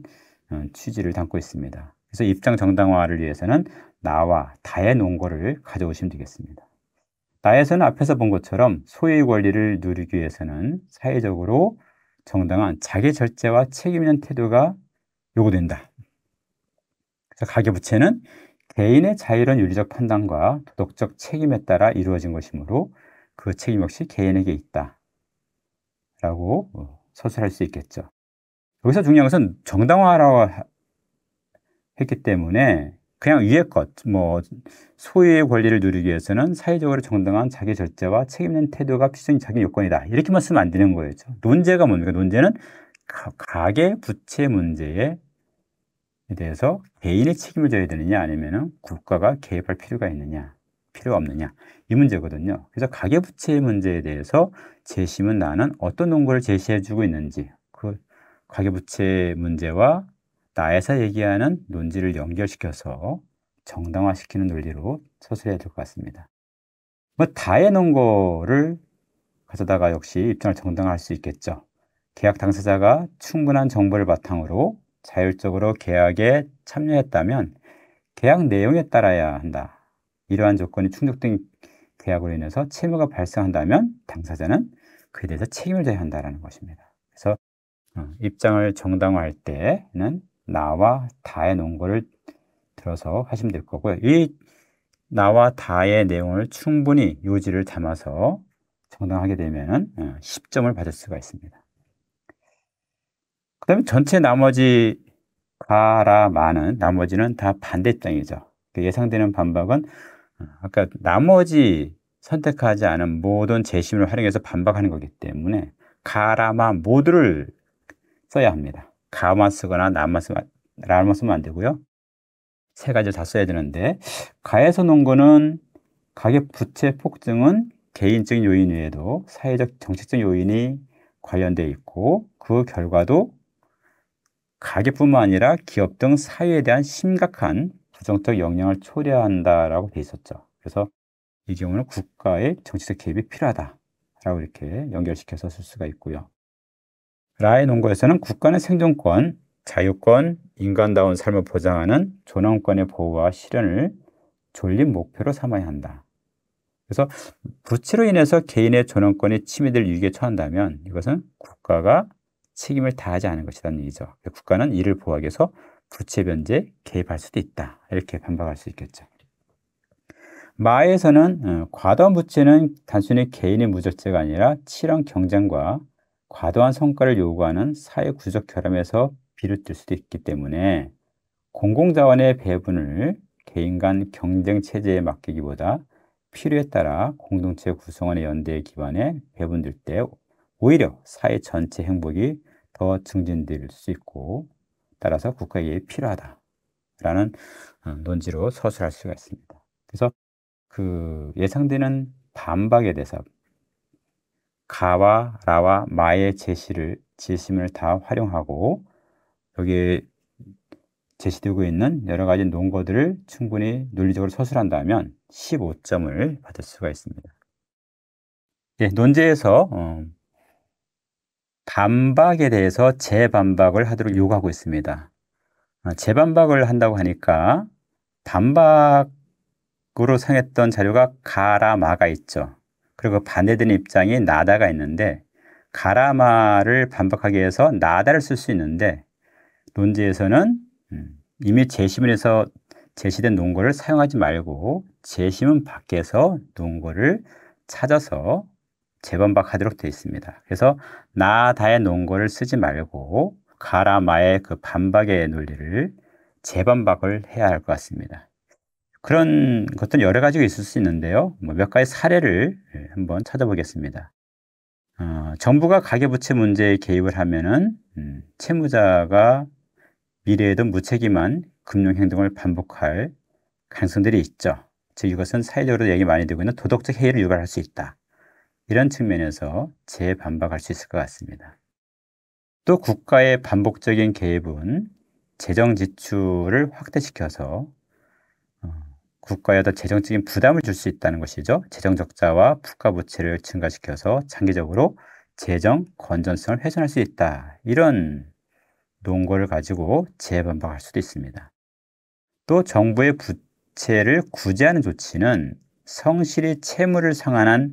[SPEAKER 2] 취지를 담고 있습니다. 그래서 입장 정당화를 위해서는 나와 다의 논거를 가져오시면 되겠습니다. 나에서는 앞에서 본 것처럼 소유의 권리를 누리기 위해서는 사회적으로 정당한 자기 절제와 책임 있는 태도가 요구된다. 그래서 가계부채는 개인의 자유로운 윤리적 판단과 도덕적 책임에 따라 이루어진 것이므로 그 책임 역시 개인에게 있다. 라고 서술할 수 있겠죠. 여기서 중요한 것은 정당화라고 했기 때문에 그냥 위에 것, 소유의 권리를 누리기 위해서는 사회적으로 정당한 자기 절제와 책임 있는 태도가 필수적인 자기 요건이다. 이렇게만 쓰면 안 되는 거예요. 논제가 뭡니까? 논제는 가계부채 문제에 대해서 개인의 책임을 져야 되느냐 아니면 국가가 개입할 필요가 있느냐, 필요가 없느냐 이 문제거든요. 그래서 가계부채 문제에 대해서 재심은 나는 어떤 논거를 제시해주고 있는지 그 가계부채 문제와 나에서 얘기하는 논지를 연결시켜서 정당화시키는 논리로 서술해야 될 것 같습니다. 다의 논거를 가져다가 역시 입장을 정당화할 수 있겠죠. 계약 당사자가 충분한 정보를 바탕으로 자율적으로 계약에 참여했다면 계약 내용에 따라야 한다. 이러한 조건이 충족된 계약으로 인해서 채무가 발생한다면 당사자는 그에 대해서 책임을 져야 한다는 것입니다. 그래서 입장을 정당화할 때는 나와 다의 논거를 들어서 하시면 될 거고요. 이 나와 다의 내용을 충분히 요지를 담아서 정당하게 되면 10점을 받을 수가 있습니다. 그 다음에 전체 나머지 가라 마는 나머지는 다 반대 입장이죠. 예상되는 반박은 아까 나머지 선택하지 않은 모든 재심을 활용해서 반박하는 거기 때문에 가라 마 모두를 써야 합니다. 가만 쓰거나 라만 쓰면 안 되고요. 세 가지를 다 써야 되는데 가에서 논거는 가계부채 폭증은 개인적인 요인 외에도 사회적 정책적 요인이 관련되어 있고 그 결과도 가계뿐만 아니라 기업 등 사회에 대한 심각한 부정적 영향을 초래한다라고 돼 있었죠. 그래서 이 경우는 국가의 정치적 개입이 필요하다라고 이렇게 연결시켜서 쓸 수가 있고요. 라의 논거에서는 국가는 생존권, 자유권, 인간다운 삶을 보장하는 존엄권의 보호와 실현을 졸린 목표로 삼아야 한다. 그래서 부채로 인해서 개인의 존엄권이 침해될 위기에 처한다면 이것은 국가가 책임을 다하지 않은 것이라는 얘기죠. 국가는 이를 보호하기 위해서 부채 변제에 개입할 수도 있다. 이렇게 반박할 수 있겠죠. 마에서는 과도한 부채는 단순히 개인의 무절제가 아니라 치열한 경쟁과 과도한 성과를 요구하는 사회 구조적 결함에서 비롯될 수도 있기 때문에 공공자원의 배분을 개인 간 경쟁 체제에 맡기기보다 필요에 따라 공동체 구성원의 연대에 기반해 배분될 때 오히려 사회 전체 행복이 더 증진될 수 있고 따라서 국가의 필요하다라는 논지로 서술할 수가 있습니다. 그래서 그 예상되는 반박에 대해서 가와 라와 마의 제심을 다 활용하고 여기에 제시되고 있는 여러 가지 논거들을 충분히 논리적으로 서술한다면 15점을 받을 수가 있습니다. 논제에서 반박에 대해서 재반박을 하도록 요구하고 있습니다. 재반박을 한다고 하니까 반박으로 상했던 자료가 가라 마가 있죠. 그리고 반대되는 입장이 나다가 있는데 가라 마를 반박하기 위해서 나다를 쓸 수 있는데 논지에서는 이미 재심문에서 제시된 논거를 사용하지 말고 재심문 밖에서 논거를 찾아서 재반박하도록 되어 있습니다. 그래서 나다의 논거를 쓰지 말고 가라마의 그 반박의 논리를 재반박을 해야 할 것 같습니다. 그런 것들은 여러 가지가 있을 수 있는데요. 몇 가지 사례를 한번 찾아보겠습니다. 정부가 가계부채 문제에 개입을 하면은 채무자가 미래에도 무책임한 금융행동을 반복할 가능성들이 있죠. 즉 이것은 사회적으로 얘기 많이 되고 있는 도덕적 해이를 유발할 수 있다. 이런 측면에서 재반박할 수 있을 것 같습니다. 또 국가의 반복적인 개입은 재정 지출을 확대시켜서 국가에 더 재정적인 부담을 줄 수 있다는 것이죠. 재정 적자와 부가 부채를 증가시켜서 장기적으로 재정 건전성을 훼손할 수 있다. 이런 논거를 가지고 재반박할 수도 있습니다. 또 정부의 부채를 구제하는 조치는 성실히 채무를 상환한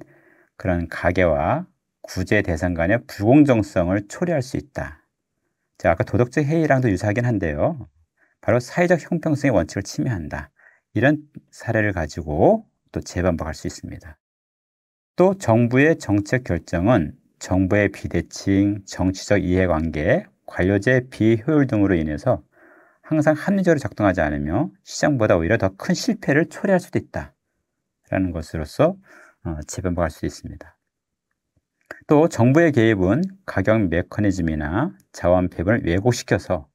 [SPEAKER 2] 그런 가계와 구제 대상 간의 불공정성을 초래할 수 있다. 자, 아까 도덕적 해이랑도 유사하긴 한데요. 바로 사회적 형평성의 원칙을 침해한다. 이런 사례를 가지고 또 재반박할 수 있습니다. 또 정부의 정책 결정은 정부의 비대칭, 정치적 이해관계, 관료제 비효율 등으로 인해서 항상 합리적으로 작동하지 않으며 시장보다 오히려 더 큰 실패를 초래할 수도 있다라는 것으로서 재반박할 수 있습니다. 또 정부의 개입은 가격 메커니즘이나 자원 배분을 왜곡시켜서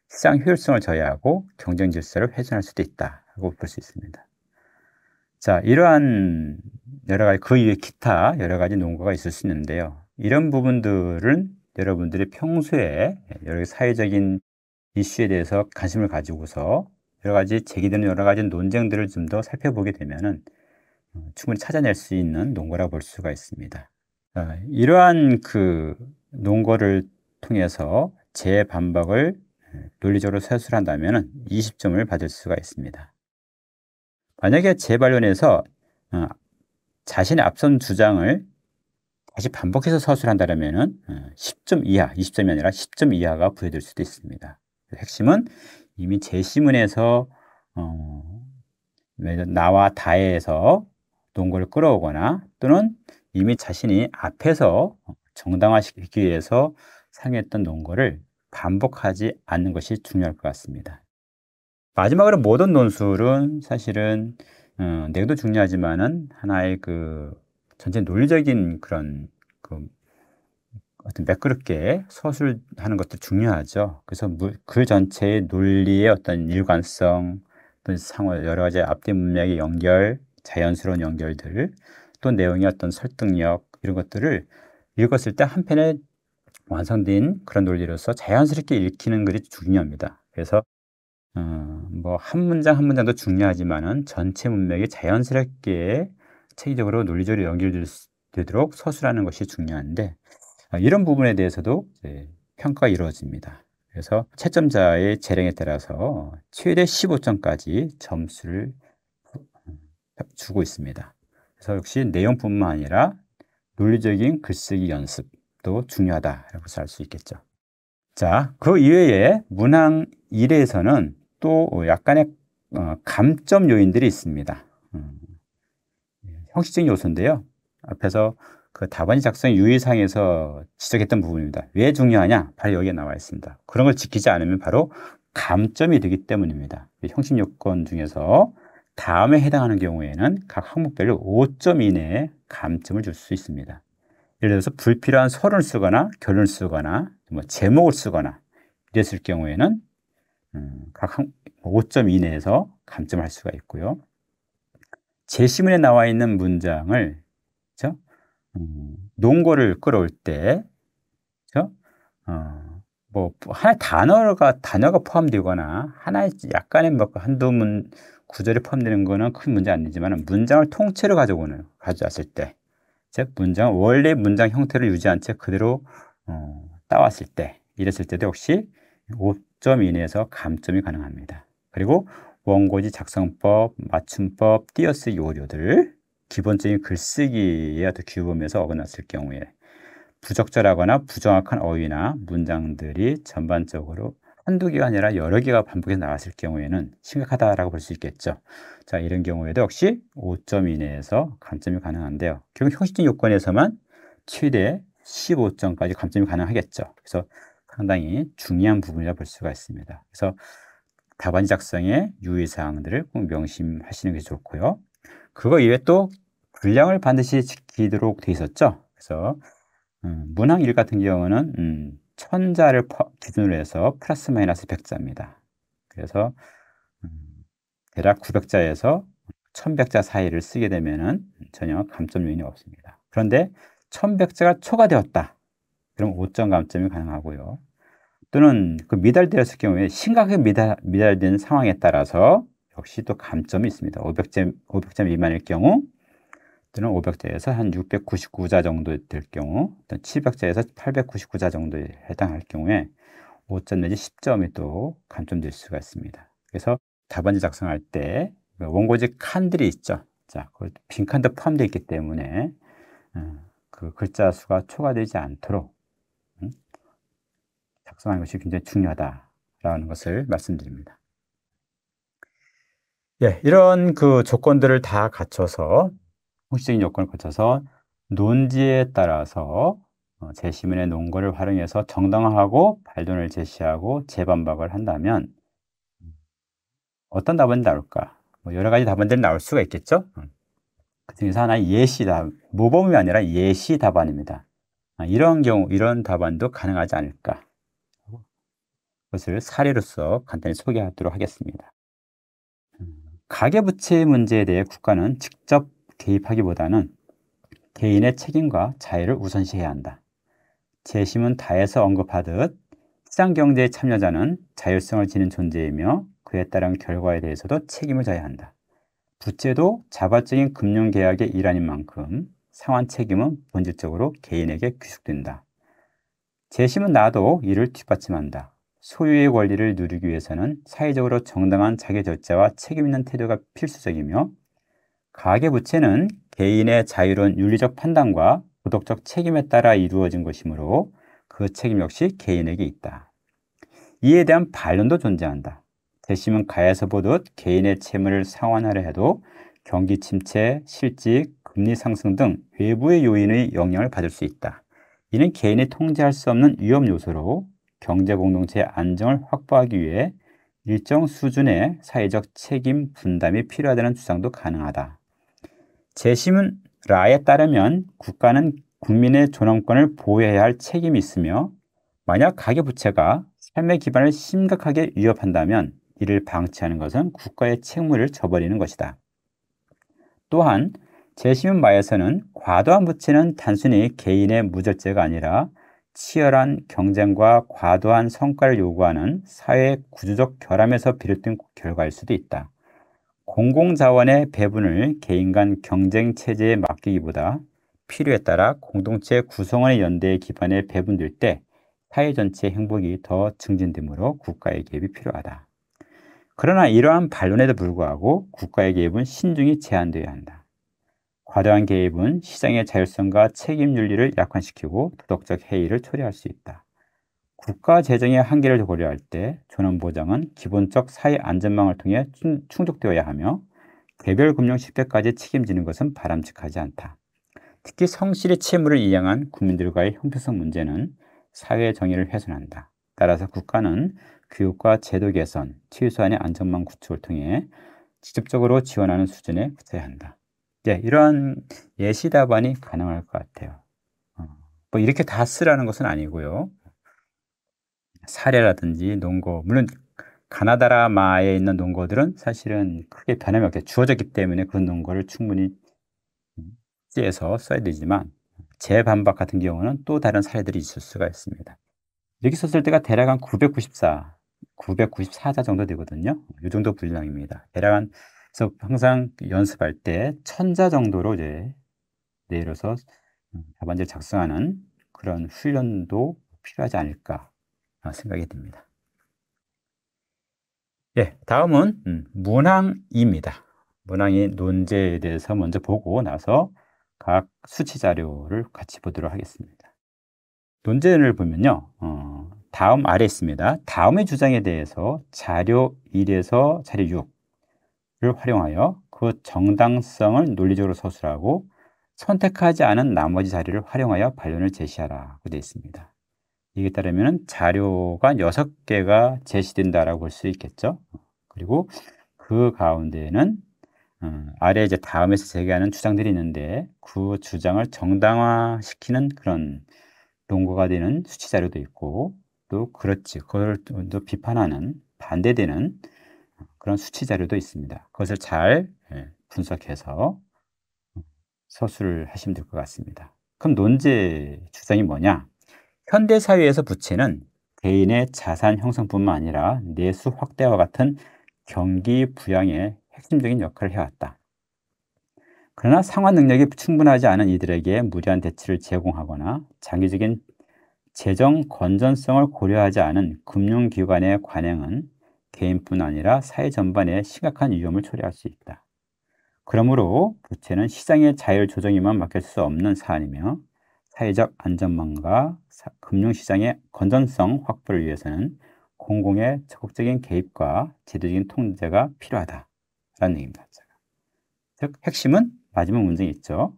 [SPEAKER 2] 시장 효율성을 저해하고 경쟁 질서를 훼손할 수도 있다고 볼 수 있습니다. 자, 이러한 여러 가지 그 이외 기타 여러 가지 논거가 있을 수 있는데요. 이런 부분들은 여러분들이 평소에 여러 가지 사회적인 이슈에 대해서 관심을 가지고서 여러 가지 제기되는 여러 가지 논쟁들을 좀 더 살펴보게 되면은 충분히 찾아낼 수 있는 논거라고 볼 수가 있습니다. 이러한 그 논거를 통해서 재반박을 논리적으로 서술한다면 20점을 받을 수가 있습니다. 만약에 재반론에서 자신의 앞선 주장을 다시 반복해서 서술한다면 10점 이하, 20점이 아니라 10점 이하가 부여될 수도 있습니다. 핵심은 이미 제시문에서 나와 다에서 논거를 끌어오거나 또는 이미 자신이 앞에서 정당화시키기 위해서 사용했던 논거를 반복하지 않는 것이 중요할 것 같습니다. 마지막으로 모든 논술은 사실은 내용도 중요하지만은 하나의 그 전체 논리적인 그런 그 어떤 매끄럽게 서술하는 것도 중요하죠. 그래서 글 전체의 논리의 어떤 일관성, 또 상호 여러 가지 앞뒤 문맥의 연결, 자연스러운 연결들, 또 내용의 어떤 설득력 이런 것들을 읽었을 때 한편에 완성된 그런 논리로서 자연스럽게 읽히는 글이 중요합니다. 그래서 뭐 한 문장 한 문장도 중요하지만은 전체 문맥이 자연스럽게 체계적으로 논리적으로 연결되도록 서술하는 것이 중요한데 이런 부분에 대해서도 평가가 이루어집니다. 그래서 채점자의 재량에 따라서 최대 15점까지 점수를 주고 있습니다. 그래서 역시 내용뿐만 아니라 논리적인 글쓰기 연습도 중요하다라고 알 수 있겠죠. 자, 그 이외에 문항 1에서는 또 약간의 감점 요인들이 있습니다. 형식적인 요소인데요. 앞에서 그 답안지 작성 유의사항에서 지적했던 부분입니다. 왜 중요하냐? 바로 여기에 나와 있습니다. 그런 걸 지키지 않으면 바로 감점이 되기 때문입니다. 형식 요건 중에서 다음에 해당하는 경우에는 각 항목별로 5점 이내에 감점을 줄 수 있습니다. 예를 들어서 불필요한 서론을 쓰거나 결론을 쓰거나 뭐 제목을 쓰거나 이랬을 경우에는 각 5점 이내에서 감점을 할 수가 있고요. 제시문에 나와 있는 문장을 그렇죠? 논거를 끌어올 때 그렇죠? 뭐 하나의 단어가 포함되거나 하나의 약간의 뭐 한두 구절이 포함되는 거는 큰 문제 아니지만 문장을 통째로 가져왔을 때 즉 문장 원래 문장 형태를 유지한 채 그대로 따왔을 때 이랬을 때도 역시 5점 이내에서 감점이 가능합니다. 그리고 원고지 작성법, 맞춤법, 띄어쓰기 오류들 기본적인 글쓰기의 어떤 규범에서 어긋났을 경우에 부적절하거나 부정확한 어휘나 문장들이 전반적으로 한두 개가 아니라 여러 개가 반복해서 나왔을 경우에는 심각하다라고 볼 수 있겠죠. 자, 이런 경우에도 역시 5점 이내에서 감점이 가능한데요. 결국 형식적인 요건에서만 최대 15점까지 감점이 가능하겠죠. 그래서 상당히 중요한 부분이라 볼 수가 있습니다. 그래서 답안지 작성의 유의사항들을 꼭 명심하시는 게 좋고요. 그거 이외에 또 분량을 반드시 지키도록 돼 있었죠. 그래서 문항 1 같은 경우는 1000자를 기준으로 해서 플러스 마이너스 100자입니다. 그래서 대략 900자에서 1100자 사이를 쓰게 되면은 전혀 감점 요인이 없습니다. 그런데 1100자가 초과되었다. 그럼 5점 감점이 가능하고요. 또는 그 미달되었을 경우에 심각하게 미달된 상황에 따라서 역시 또 감점이 있습니다. 500점 미만일 경우 또는 500자에서 한 699자 정도 될 경우 또는 700자에서 899자 정도에 해당할 경우에 5점 내지 10점이 또 감점될 수가 있습니다. 그래서 답안지 작성할 때 원고지 칸들이 있죠. 자, 빈 칸도 포함되어 있기 때문에 그 글자 수가 초과되지 않도록 작성하는 것이 굉장히 중요하다라는 것을 말씀드립니다. 예, 이런 그 조건들을 다 갖춰서 형식적인 요건을 거쳐서 논지에 따라서 제시문의 논거를 활용해서 정당화하고 반론을 제시하고 재반박을 한다면 어떤 답안이 나올까? 뭐 여러 가지 답안들이 나올 수가 있겠죠. 그 중에서 하나 모범이 아니라 예시 답안입니다. 이런 경우 이런 답안도 가능하지 않을까? 그것을 사례로서 간단히 소개하도록 하겠습니다. 가계부채 문제에 대해 국가는 직접 개입하기보다는 개인의 책임과 자유를 우선시해야 한다. 제시문 다에서 언급하듯 시장경제의 참여자는 자율성을 지닌 존재이며 그에 따른 결과에 대해서도 책임을 져야 한다. 부채도 자발적인 금융계약의 일환인 만큼 상환 책임은 본질적으로 개인에게 귀속된다. 제시문 나도 이를 뒷받침한다. 소유의 권리를 누리기 위해서는 사회적으로 정당한 자기 절제와 책임 있는 태도가 필수적이며 가계부채는 개인의 자유로운 윤리적 판단과 도덕적 책임에 따라 이루어진 것이므로 그 책임 역시 개인에게 있다. 이에 대한 반론도 존재한다. 제시문 가에서 보듯 개인의 채무를 상환하려 해도 경기 침체, 실직, 금리 상승 등 외부의 요인의 영향을 받을 수 있다. 이는 개인이 통제할 수 없는 위험 요소로 경제 공동체의 안정을 확보하기 위해 일정 수준의 사회적 책임 분담이 필요하다는 주장도 가능하다. 제시문 라에 따르면 국가는 국민의 존엄권을 보호해야 할 책임이 있으며 만약 가계부채가 삶의 기반을 심각하게 위협한다면 이를 방치하는 것은 국가의 책무를 져버리는 것이다. 또한 제시문 마에서는 과도한 부채는 단순히 개인의 무절제가 아니라 치열한 경쟁과 과도한 성과를 요구하는 사회 구조적 결함에서 비롯된 결과일 수도 있다. 공공자원의 배분을 개인 간 경쟁 체제에 맡기기보다 필요에 따라 공동체 구성원의 연대의 기반에 배분될 때 사회 전체의 행복이 더 증진되므로 국가의 개입이 필요하다. 그러나 이러한 반론에도 불구하고 국가의 개입은 신중히 제한되어야 한다. 과도한 개입은 시장의 자율성과 책임 윤리를 약화시키고 도덕적 해이를 초래할 수 있다. 국가 재정의 한계를 고려할 때 존엄 보장은 기본적 사회 안전망을 통해 충족되어야 하며 개별 금융 실패까지 책임지는 것은 바람직하지 않다. 특히 성실히 채무를 이행한 국민들과의 형평성 문제는 사회 정의를 훼손한다. 따라서 국가는 교육과 제도 개선, 최소한의 안전망 구축을 통해 직접적으로 지원하는 수준에 붙여야 한다. 네, 이러한 예시 답안이 가능할 것 같아요. 뭐 이렇게 다 쓰라는 것은 아니고요. 사례라든지 논거, 물론 가나다라마에 있는 논거들은 사실은 크게 변함이 없게 주어졌기 때문에 그 논거를 충분히 찌해서 써야 되지만 재반박 같은 경우는 또 다른 사례들이 있을 수가 있습니다. 이렇게 썼을 때가 대략 한 994자 정도 되거든요. 이 정도 분량입니다. 대략 한 그래서 항상 연습할 때 1000자 정도로 이제 내려서 답안지를 작성하는 그런 훈련도 필요하지 않을까 생각이 듭니다. 예, 다음은 문항입니다. 문항의 논제에 대해서 먼저 보고 나서 각 수치 자료를 같이 보도록 하겠습니다. 논제를 보면요. 다음 아래 있습니다. 다음의 주장에 대해서 자료 1에서 자료 6를 활용하여 그 정당성을 논리적으로 서술하고 선택하지 않은 나머지 자료를 활용하여 반론을 제시하라고 되어 있습니다. 이에 따르면 자료가 6개가 제시된다라고 볼 수 있겠죠. 그리고 그 가운데에는 아래 이제 다음에서 제기하는 주장들이 있는데 그 주장을 정당화시키는 그런 논거가 되는 수치 자료도 있고 또 그렇지 그걸 또 비판하는 반대되는 그런 수치 자료도 있습니다. 그것을 잘 분석해서 서술을 하시면 될 것 같습니다. 그럼 논제 주장이 뭐냐? 현대 사회에서 부채는 개인의 자산 형성뿐만 아니라 내수 확대와 같은 경기 부양에 핵심적인 역할을 해왔다. 그러나 상환 능력이 충분하지 않은 이들에게 무리한 대출을 제공하거나 장기적인 재정 건전성을 고려하지 않은 금융기관의 관행은 개인뿐 아니라 사회 전반에 심각한 위험을 초래할 수 있다. 그러므로 부채는 시장의 자율 조정에만 맡길 수 없는 사안이며 사회적 안전망과 금융시장의 건전성 확보를 위해서는 공공의 적극적인 개입과 제도적인 통제가 필요하다라는 얘기입니다. 즉 핵심은 마지막 문장이 있죠.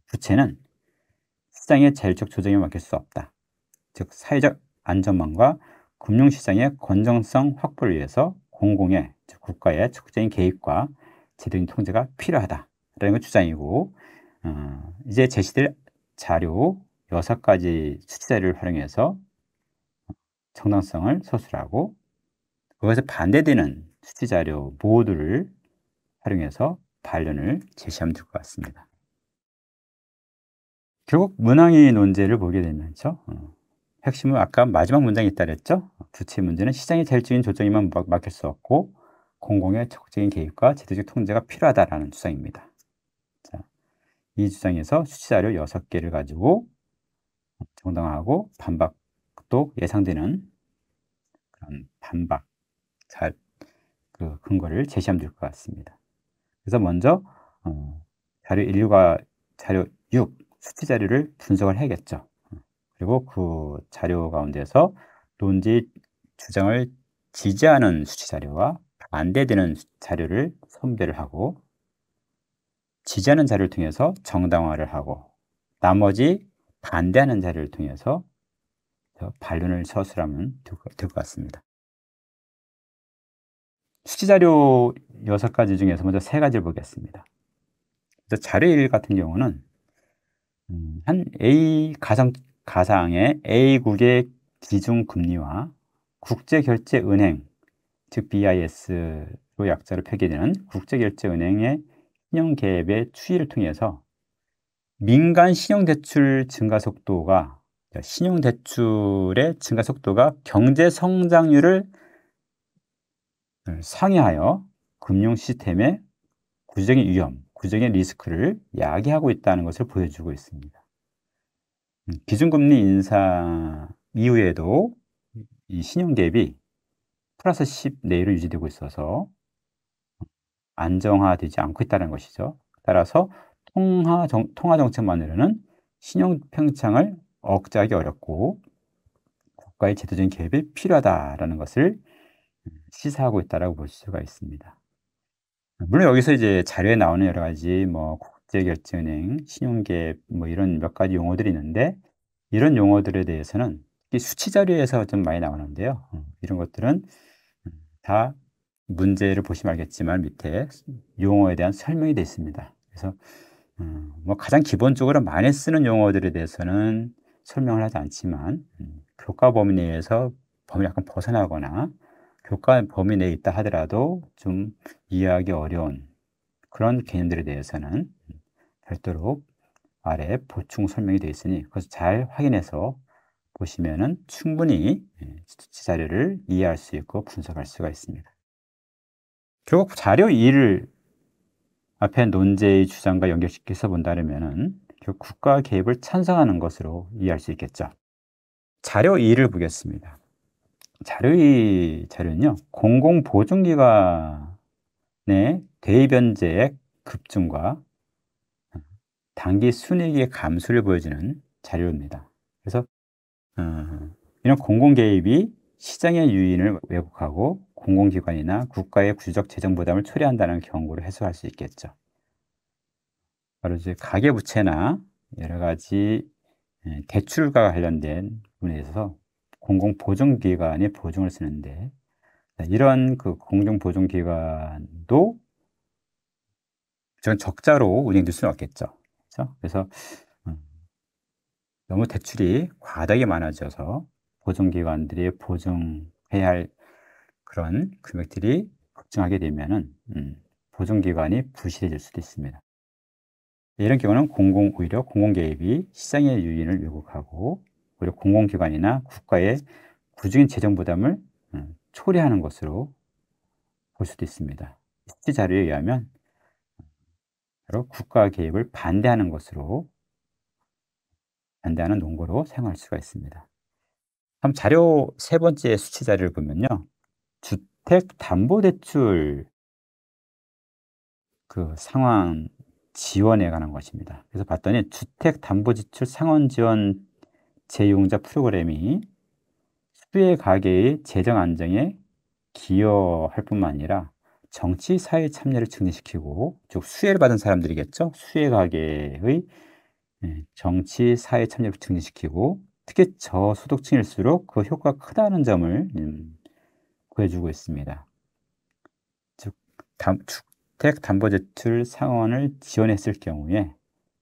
[SPEAKER 2] 부채는 시장의 자율적 조정에 맡길 수 없다. 즉 사회적 안전망과 금융시장의 건전성 확보를 위해서 공공의, 즉 국가의 적극적인 개입과 제도적인 통제가 필요하다라는 걸 주장이고, 이제 제시될 자료 6가지 수치 자료를 활용해서 정당성을 서술하고 그것에 반대되는 수치 자료 모두를 활용해서 반론을 제시하면 될 것 같습니다. 결국 문항의 논제를 보게 되면서 핵심은 아까 마지막 문장에 있다 그랬죠. 부채 문제는 시장의 자율적인 조정에만 맡길 수 없고 공공의 적극적인 개입과 제도적 통제가 필요하다라는 주장입니다. 자, 이 주장에서 수치 자료 6개를 가지고 정당하고 반박도 예상되는 그런 반박 그 근거를 제시하면 될 것 같습니다. 그래서 먼저 자료 1과 자료 6 수치 자료를 분석을 해야겠죠. 그리고 그 자료 가운데서 논지 주장을 지지하는 수치 자료와 반대되는 자료를 선별을 하고 지지하는 자료를 통해서 정당화를 하고 나머지 반대하는 자료를 통해서 반론을 서술하면 될 것 같습니다. 수치 자료 6가지 중에서 먼저 3가지를 보겠습니다. 그래서 자료 1 같은 경우는 한 A 가상의 A국의 기준금리와 국제결제은행, 즉 BIS로 약자로 표기되는 국제결제은행의 신용계획의 추이를 통해서 민간 신용대출 증가 속도가 신용대출의 증가 속도가 경제 성장률을 상회하여 금융 시스템의 구조적인 위험, 구조적인 리스크를 야기하고 있다는 것을 보여주고 있습니다. 기준금리 인상 이후에도 이 신용갭이 플러스 10 내외로 유지되고 있어서 안정화되지 않고 있다는 것이죠. 따라서 통화 정책만으로는 신용 평창을 억제하기 어렵고 국가의 제도적인 개입이 필요하다라는 것을 시사하고 있다라고 볼 수가 있습니다. 물론 여기서 이제 자료에 나오는 여러 가지 뭐 국제결제은행, 신용갭 뭐 이런 몇 가지 용어들이 있는데 이런 용어들에 대해서는 수치 자료에서 좀 많이 나오는데요. 이런 것들은 다 문제를 보시면 알겠지만 밑에 용어에 대한 설명이 되어 있습니다. 그래서 뭐 가장 기본적으로 많이 쓰는 용어들에 대해서는 설명을 하지 않지만 교과 범위 내에서 범위 약간 벗어나거나 교과 범위 내에 있다 하더라도 좀 이해하기 어려운 그런 개념들에 대해서는 별도로 아래 보충 설명이 되어 있으니 그것을 잘 확인해서 보시면은 충분히 수치 자료를 이해할 수 있고 분석할 수가 있습니다. 결국 자료 2를 앞에 논제의 주장과 연결시켜서 본다면은 국가 개입을 찬성하는 것으로 이해할 수 있겠죠. 자료 2를 보겠습니다. 자료 2 자료는요, 공공보증기관의 대입변제액 급증과 단기 순이익의 감소를 보여주는 자료입니다. 그래서 이런 공공 개입이 시장의 유인을 왜곡하고 공공기관이나 국가의 구조적 재정 부담을 초래한다는 경고를 해소할 수 있겠죠. 바로 이제 가계부채나 여러 가지 대출과 관련된 부분에 있어서 공공보증기관이 보증을 쓰는데 이런 그 공공보증기관도 전 적자로 운영될 수는 없겠죠. 그렇죠? 그래서 너무 대출이 과다하게 많아져서 보증기관들이 보증해야 할 그런 금액들이 급증하게 되면은 보증기관이 부실해질 수도 있습니다. 이런 경우는 오히려 공공개입이 시장의 유인을 왜곡하고 오히려 공공기관이나 국가의 구조적인 재정 부담을 초래하는 것으로 볼 수도 있습니다. 수치 자료에 의하면 바로 국가 개입을 반대하는 논거로 사용할 수가 있습니다. 다음 자료 세 번째 수치 자료를 보면요. 주택담보대출 그 상환 지원에 관한 것입니다. 그래서 봤더니 주택담보지출 상환 지원 제휴용자 프로그램이 수혜 가계의 재정 안정에 기여할 뿐만 아니라 정치 사회 참여를 증진시키고, 즉 수혜를 받은 사람들이겠죠. 수혜 가계의 정치 사회 참여를 증진시키고, 특히 저소득층일수록 그 효과가 크다는 점을 보여주고 있습니다. 즉 주택담보대출 상환을 지원했을 경우에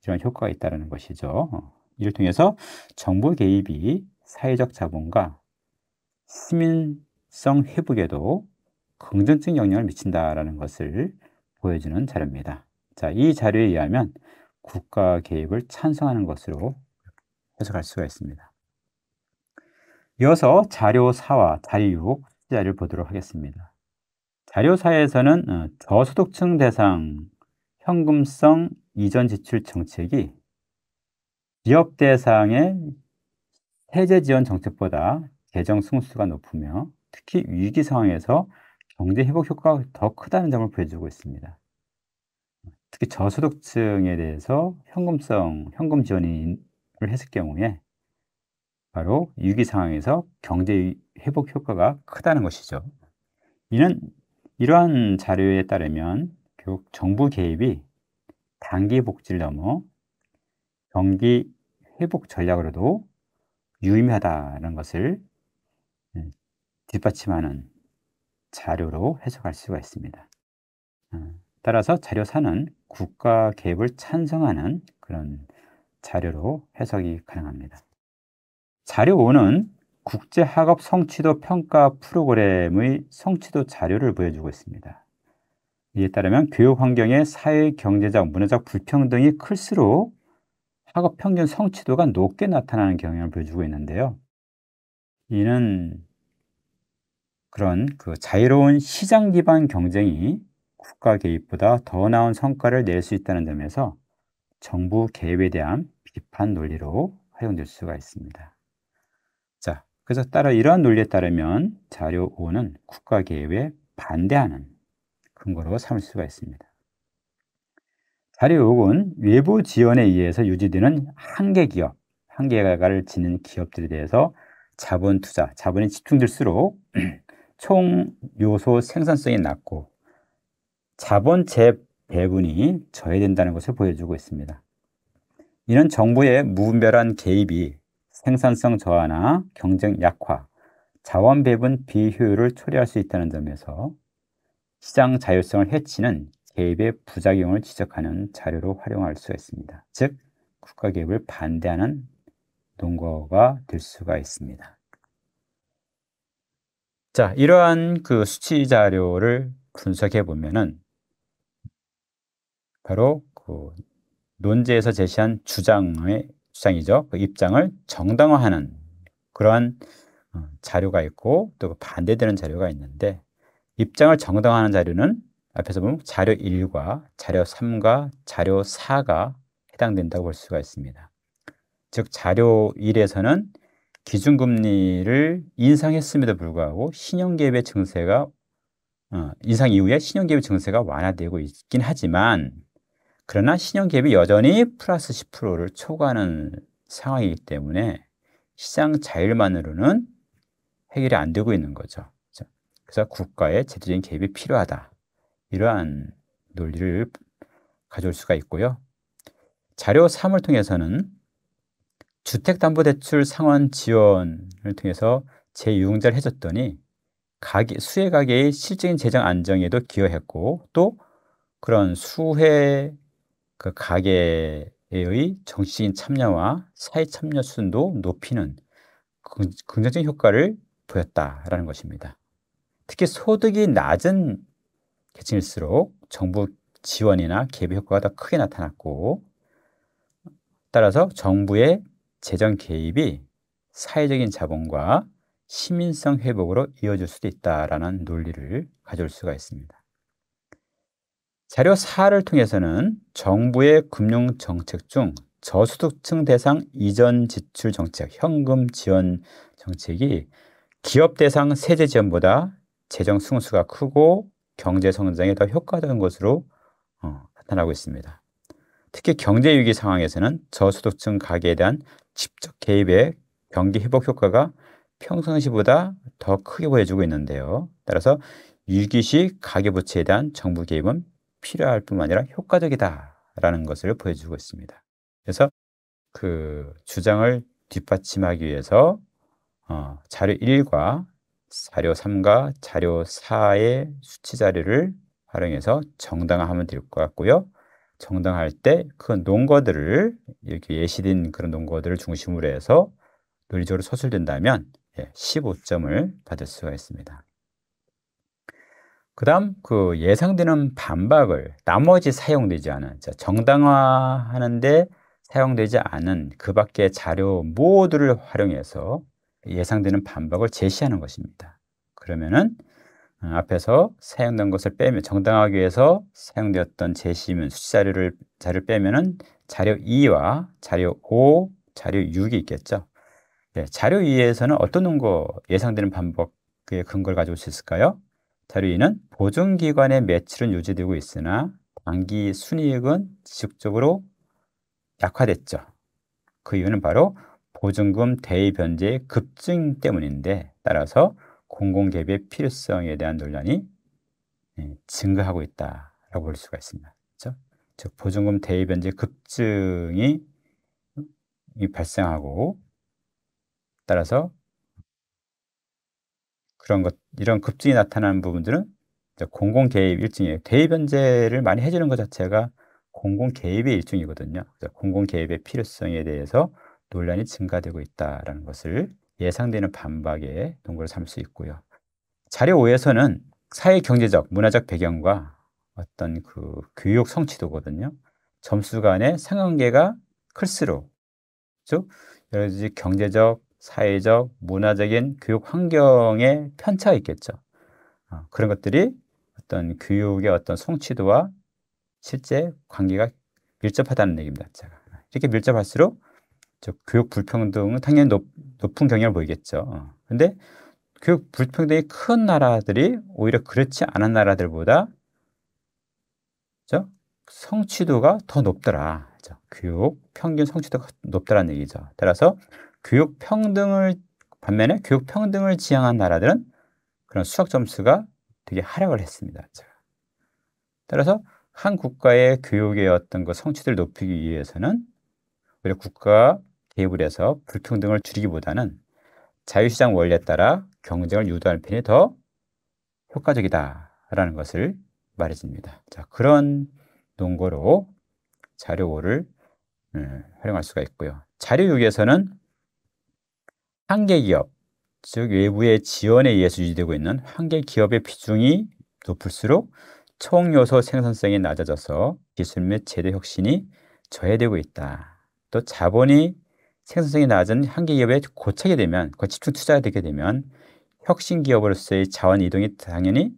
[SPEAKER 2] 이런 효과가 있다는 것이죠. 이를 통해서 정부 개입이 사회적 자본과 시민성 회복에도 긍정적 영향을 미친다라는 것을 보여주는 자료입니다. 자, 이 자료에 의하면 국가 개입을 찬성하는 것으로 해석할 수가 있습니다. 이어서 자료 4와 자료 6 자료를 보도록 하겠습니다. 자료 4에서는 저소득층 대상 현금성 이전 지출 정책이 기업 대상의 세제 지원 정책보다 재정 승수가 높으며 특히 위기 상황에서 경제 회복 효과가 더 크다는 점을 보여주고 있습니다. 특히 저소득층에 대해서 현금 지원을 했을 경우에 바로 위기 상황에서 경제 회복 효과가 크다는 것이죠. 이러한 자료에 따르면 결국 정부 개입이 단기 복지를 넘어 경기 회복 전략으로도 유의미하다는 것을 뒷받침하는 자료로 해석할 수가 있습니다. 따라서 자료 4는 국가 개입을 찬성하는 그런 자료로 해석이 가능합니다. 자료 5는 국제학업 성취도 평가 프로그램의 성취도 자료를 보여주고 있습니다. 이에 따르면 교육 환경의 사회, 경제적, 문화적 불평등이 클수록 학업 평균 성취도가 높게 나타나는 경향을 보여주고 있는데요. 이는 그런 자유로운 시장 기반 경쟁이 국가 개입보다 더 나은 성과를 낼 수 있다는 점에서 정부 개입에 대한 비판 논리로 활용될 수가 있습니다. 자, 그래서 따라 이러한 논리에 따르면 자료 5는 국가 개입에 반대하는 근거로 삼을 수가 있습니다. 자료 6은 외부 지원에 의해서 유지되는 한계 기업, 한계가를 지닌 기업들에 대해서 자본 투자, 자본이 집중될수록 총 요소 생산성이 낮고 자본 재배분이 저해된다는 것을 보여주고 있습니다. 이는 정부의 무분별한 개입이 생산성 저하나 경쟁 약화, 자원 배분 비효율을 초래할 수 있다는 점에서 시장 자율성을 해치는 개입의 부작용을 지적하는 자료로 활용할 수가 있습니다. 즉, 국가 개입을 반대하는 논거가 될 수가 있습니다. 자, 이러한 수치 자료를 분석해 보면은 바로 논제에서 제시한 주장이죠. 그 입장을 정당화하는 그러한 자료가 있고 또 반대되는 자료가 있는데, 입장을 정당화하는 자료는 앞에서 보면 자료 1과 자료 3과 자료 4가 해당된다고 볼 수가 있습니다. 즉 자료 1에서는 기준금리를 인상했음에도 불구하고 신용개입의 증세가 인상 이후에 신용개입 증세가 완화되고 있긴 하지만, 그러나 신용개입이 여전히 플러스 10%를 초과하는 상황이기 때문에 시장 자율만으로는 해결이 안 되고 있는 거죠. 그래서 국가의 제도적인 개입이 필요하다. 이러한 논리를 가져올 수가 있고요. 자료 3을 통해서는 주택담보대출 상환 지원을 통해서 재유용자를 해줬더니 수혜 가계의 실질적인 재정 안정에도 기여했고, 또 그런 수혜 가계의 정치적인 참여와 사회 참여 수준도 높이는 긍정적인 효과를 보였다라는 것입니다. 특히 소득이 낮은 계층일수록 정부 지원이나 개입 효과가 더 크게 나타났고, 따라서 정부의 재정 개입이 사회적인 자본과 시민성 회복으로 이어질 수도 있다라는 논리를 가져올 수가 있습니다. 자료 4를 통해서는 정부의 금융 정책 중 저소득층 대상 이전 지출 정책, 현금 지원 정책이 기업 대상 세제 지원보다 재정 승수가 크고 경제 성장에 더 효과적인 것으로 나타나고 있습니다. 특히 경제 위기 상황에서는 저소득층 가계에 대한 직접 개입의 경기 회복 효과가 평상시보다 더 크게 보여주고 있는데요. 따라서 위기시 가계부채에 대한 정부 개입은 필요할 뿐만 아니라 효과적이다라는 것을 보여주고 있습니다. 그래서 그 주장을 뒷받침하기 위해서 자료 1과 자료 3과 자료 4의 수치 자료를 활용해서 정당화하면 될 것 같고요. 정당화할 때 그 논거들을 이렇게 예시된 그런 논거들을 중심으로 해서 논리적으로 서술된다면 15점을 받을 수가 있습니다. 그 다음 그 예상되는 반박을 나머지 사용되지 않은 정당화하는데 사용되지 않은 그 밖의 자료 모두를 활용해서 예상되는 반박을 제시하는 것입니다. 그러면은 앞에서 사용된 것을 빼면 정당화하기 위해서 사용되었던 제시문 수치 자료를 빼면은 자료 2와 자료 5, 자료 6이 있겠죠. 자료 2에서는 어떤 논거 예상되는 반박의 근거를 가져올 수 있을까요? 자료 2는 보증기관의 매출은 유지되고 있으나 단기 순이익은 지속적으로 약화됐죠. 그 이유는 바로 보증금 대입 변제의 급증 때문인데 따라서 공공개입의 필요성에 대한 논란이 증가하고 있다라고 볼 수가 있습니다. 그렇죠? 즉 보증금 대입 변제 급증이 발생하고 따라서 이런 급증이 나타나는 부분들은 공공 개입 일종이에요. 대입 변제를 많이 해주는 것 자체가 공공 개입의 일종이거든요. 공공 개입의 필요성에 대해서 논란이 증가되고 있다라는 것을 예상되는 반박의 논거로 삼을 수 있고요. 자료 5에서는 사회 경제적, 문화적 배경과 어떤 그 교육 성취도거든요. 점수 간의 상관계가 클수록 즉 여러 가지 경제적, 사회적, 문화적인 교육 환경에 편차가 있겠죠. 그런 것들이 어떤 교육의 어떤 성취도와 실제 관계가 밀접하다는 얘기입니다. 이렇게 밀접할수록 교육 불평등은 당연히 높은 경향을 보이겠죠. 근데 교육 불평등이 큰 나라들이 오히려 그렇지 않은 나라들보다 성취도가 더 높더라. 교육 평균 성취도가 높다는 얘기죠. 따라서 반면에 교육 평등을 지향한 나라들은 그런 수학 점수가 되게 하락을 했습니다. 따라서 한 국가의 교육의 어떤 그 성취도를 높이기 위해서는 오히려 국가가 개입을 해서 불평등을 줄이기보다는 자유시장 원리에 따라 경쟁을 유도하는 편이 더 효과적이다라는 것을 말해줍니다. 그런 논거로 자료 5를 활용할 수가 있고요. 자료 6에서는 한계 기업, 즉 외부의 지원에 의해서 유지되고 있는 한계 기업의 비중이 높을수록 총 요소 생산성이 낮아져서 기술 및 제도 혁신이 저해되고 있다. 또 자본이 생산성이 낮은 한계 기업에 고착이 되면, 집중 투자가 되게 되면 혁신 기업으로서의 자원 이동이 당연히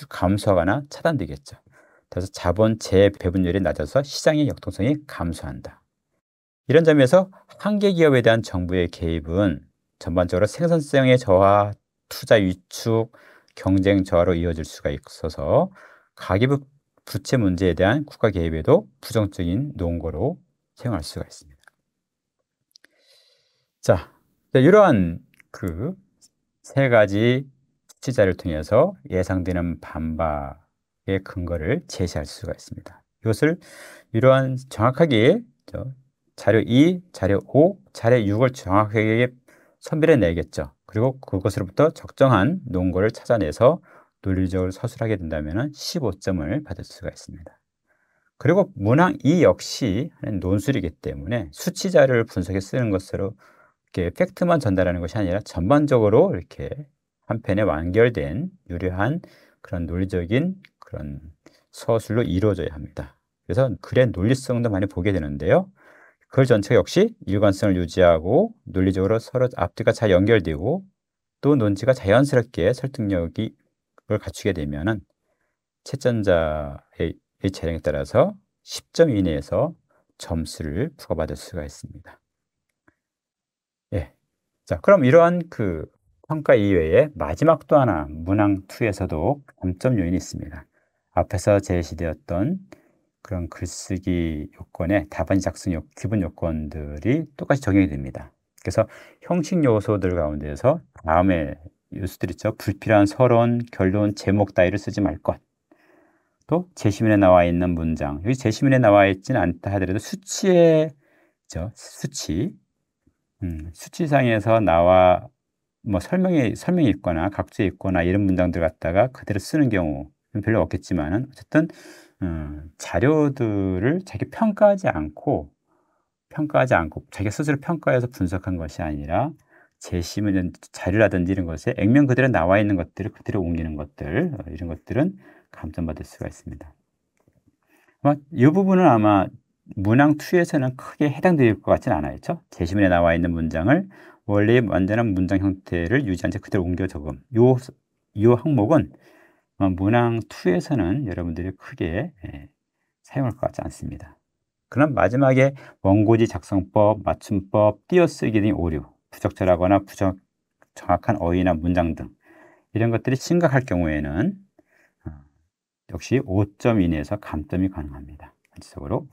[SPEAKER 2] 감소하거나 차단되겠죠. 그래서 자본 재배분율이 낮아서 시장의 역동성이 감소한다. 이런 점에서 한계 기업에 대한 정부의 개입은 전반적으로 생산성의 저하, 투자 위축, 경쟁 저하로 이어질 수가 있어서 가계부 부채 문제에 대한 국가 개입에도 부정적인 논거로 사용할 수가 있습니다. 이러한 그 세 가지 수치 자료를 통해서 예상되는 반박의 근거를 제시할 수가 있습니다. 이러한 정확하게 자료 2, 자료 5, 자료 6을 정확하게 선별해 내겠죠. 그리고 그것으로부터 적정한 논거를 찾아내서 논리적으로 서술하게 된다면 15점을 받을 수가 있습니다. 그리고 문항 2 역시 논술이기 때문에 수치 자료를 분석해 쓰는 것으로 이렇게 팩트만 전달하는 것이 아니라 전반적으로 이렇게 한 편에 완결된 유려한 그런 논리적인 그런 서술로 이루어져야 합니다. 그래서 글의 논리성도 많이 보게 되는데요. 글 전체가 역시 일관성을 유지하고 논리적으로 서로 앞뒤가 잘 연결되고 또 논지가 자연스럽게 설득력을 갖추게 되면은 채점자의 재량에 따라서 10점 이내에서 점수를 부과받을 수가 있습니다. 자, 그럼 이러한 그 평가 이외에 마지막 또 하나 문항2에서도 감점 요인이 있습니다. 앞에서 제시되었던 그런 글쓰기 요건에 답안지 작성 기본 요건들이 똑같이 적용이 됩니다. 그래서 형식 요소들 가운데서 다음에 요소들 있죠. 불필요한 서론, 결론, 제목 따위를 쓰지 말 것. 또 제시문에 나와 있는 문장, 여기 제시문에 나와 있지는 않다 하더라도 수치상에서 나와 뭐 설명이 있거나 각주에 있거나 이런 문장들 갖다가 그대로 쓰는 경우 별로 없겠지만은 어쨌든 자료들을 자기 평가하지 않고 자기 스스로 평가해서 분석한 것이 아니라 제시문 자료라든지 이런 것에 액면 그대로 나와 있는 것들을 그대로 옮기는 것들, 이런 것들은 감점받을 수가 있습니다. 아마 이 부분은 아마 문항2에서는 크게 해당될 것 같지는 않아요. 그렇죠? 제시문에 나와 있는 문장을 원래의 완전한 문장 형태를 유지한 채 그대로 옮겨 적음. 이 항목은 문항2에서는 여러분들이 크게 사용할 것 같지 않습니다. 그럼 마지막에 원고지 작성법, 맞춤법, 띄어쓰기 등 오류, 부적절하거나 정확한 어휘나 문장 등 이런 것들이 심각할 경우에는 역시 5점 이내에서 감점이 가능합니다. 전체적으로.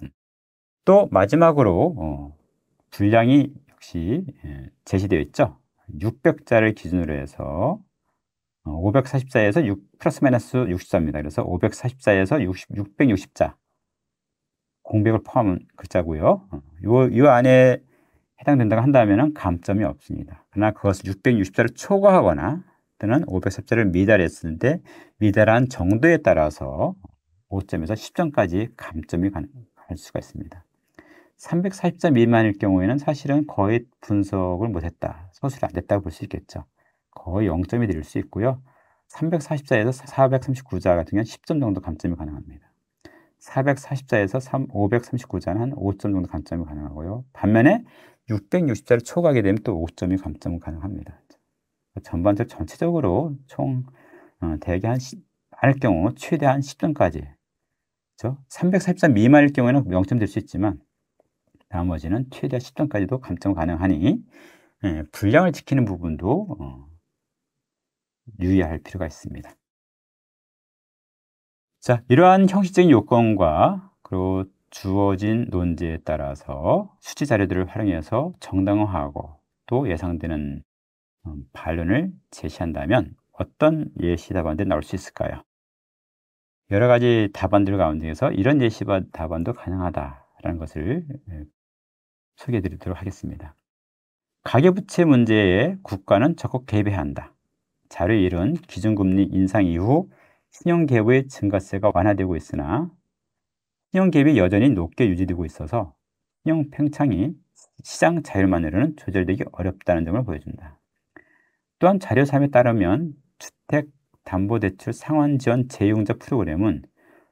[SPEAKER 2] 또 마지막으로 분량이 역시 제시되어 있죠. 600자를 기준으로 해서 544에서 6 플러스 마이너스 60자입니다. 그래서 544에서 660자 공백을 포함한 글자고요. 요 안에 해당된다고 한다면 감점이 없습니다. 그러나 그것을 660자를 초과하거나 또는 540자를 미달했을 때 미달한 정도에 따라서 5점에서 10점까지 감점이 갈 수가 있습니다. 340자 미만일 경우에는 사실은 거의 분석을 못했다, 서술이 안 됐다고 볼 수 있겠죠. 거의 0점이 될 수 있고요. 340자에서 439자 같은 경우는 10점 정도 감점이 가능합니다. 440자에서 539자는 한 5점 정도 감점이 가능하고요. 반면에 660자를 초과하게 되면 또 5점이 감점이 가능합니다. 전체적으로 총 대개 많을 경우 최대한 10점까지, 그렇죠? 340자 미만일 경우에는 0점 될 수 있지만 나머지는 최대 10점까지도 감점 가능하니 분량을 지키는 부분도 유의할 필요가 있습니다. 자, 이러한 형식적인 요건과 그리고 주어진 논제에 따라서 수치 자료들을 활용해서 정당화하고 또 예상되는 반론을 제시한다면 어떤 예시 답안들이 나올 수 있을까요? 여러 가지 답안들 가운데서 이런 예시 답안도 가능하다라는 것을 소개해 드리도록 하겠습니다. 가계부채 문제에 국가는 적극 개입해야 한다. 자료 1은 기준금리 인상 이후 신용계부의 증가세가 완화되고 있으나 신용계획이 여전히 높게 유지되고 있어서 신용 팽창이 시장 자율만으로는 조절되기 어렵다는 점을 보여준다. 또한 자료 3에 따르면 주택담보대출 상환지원 재융자 프로그램은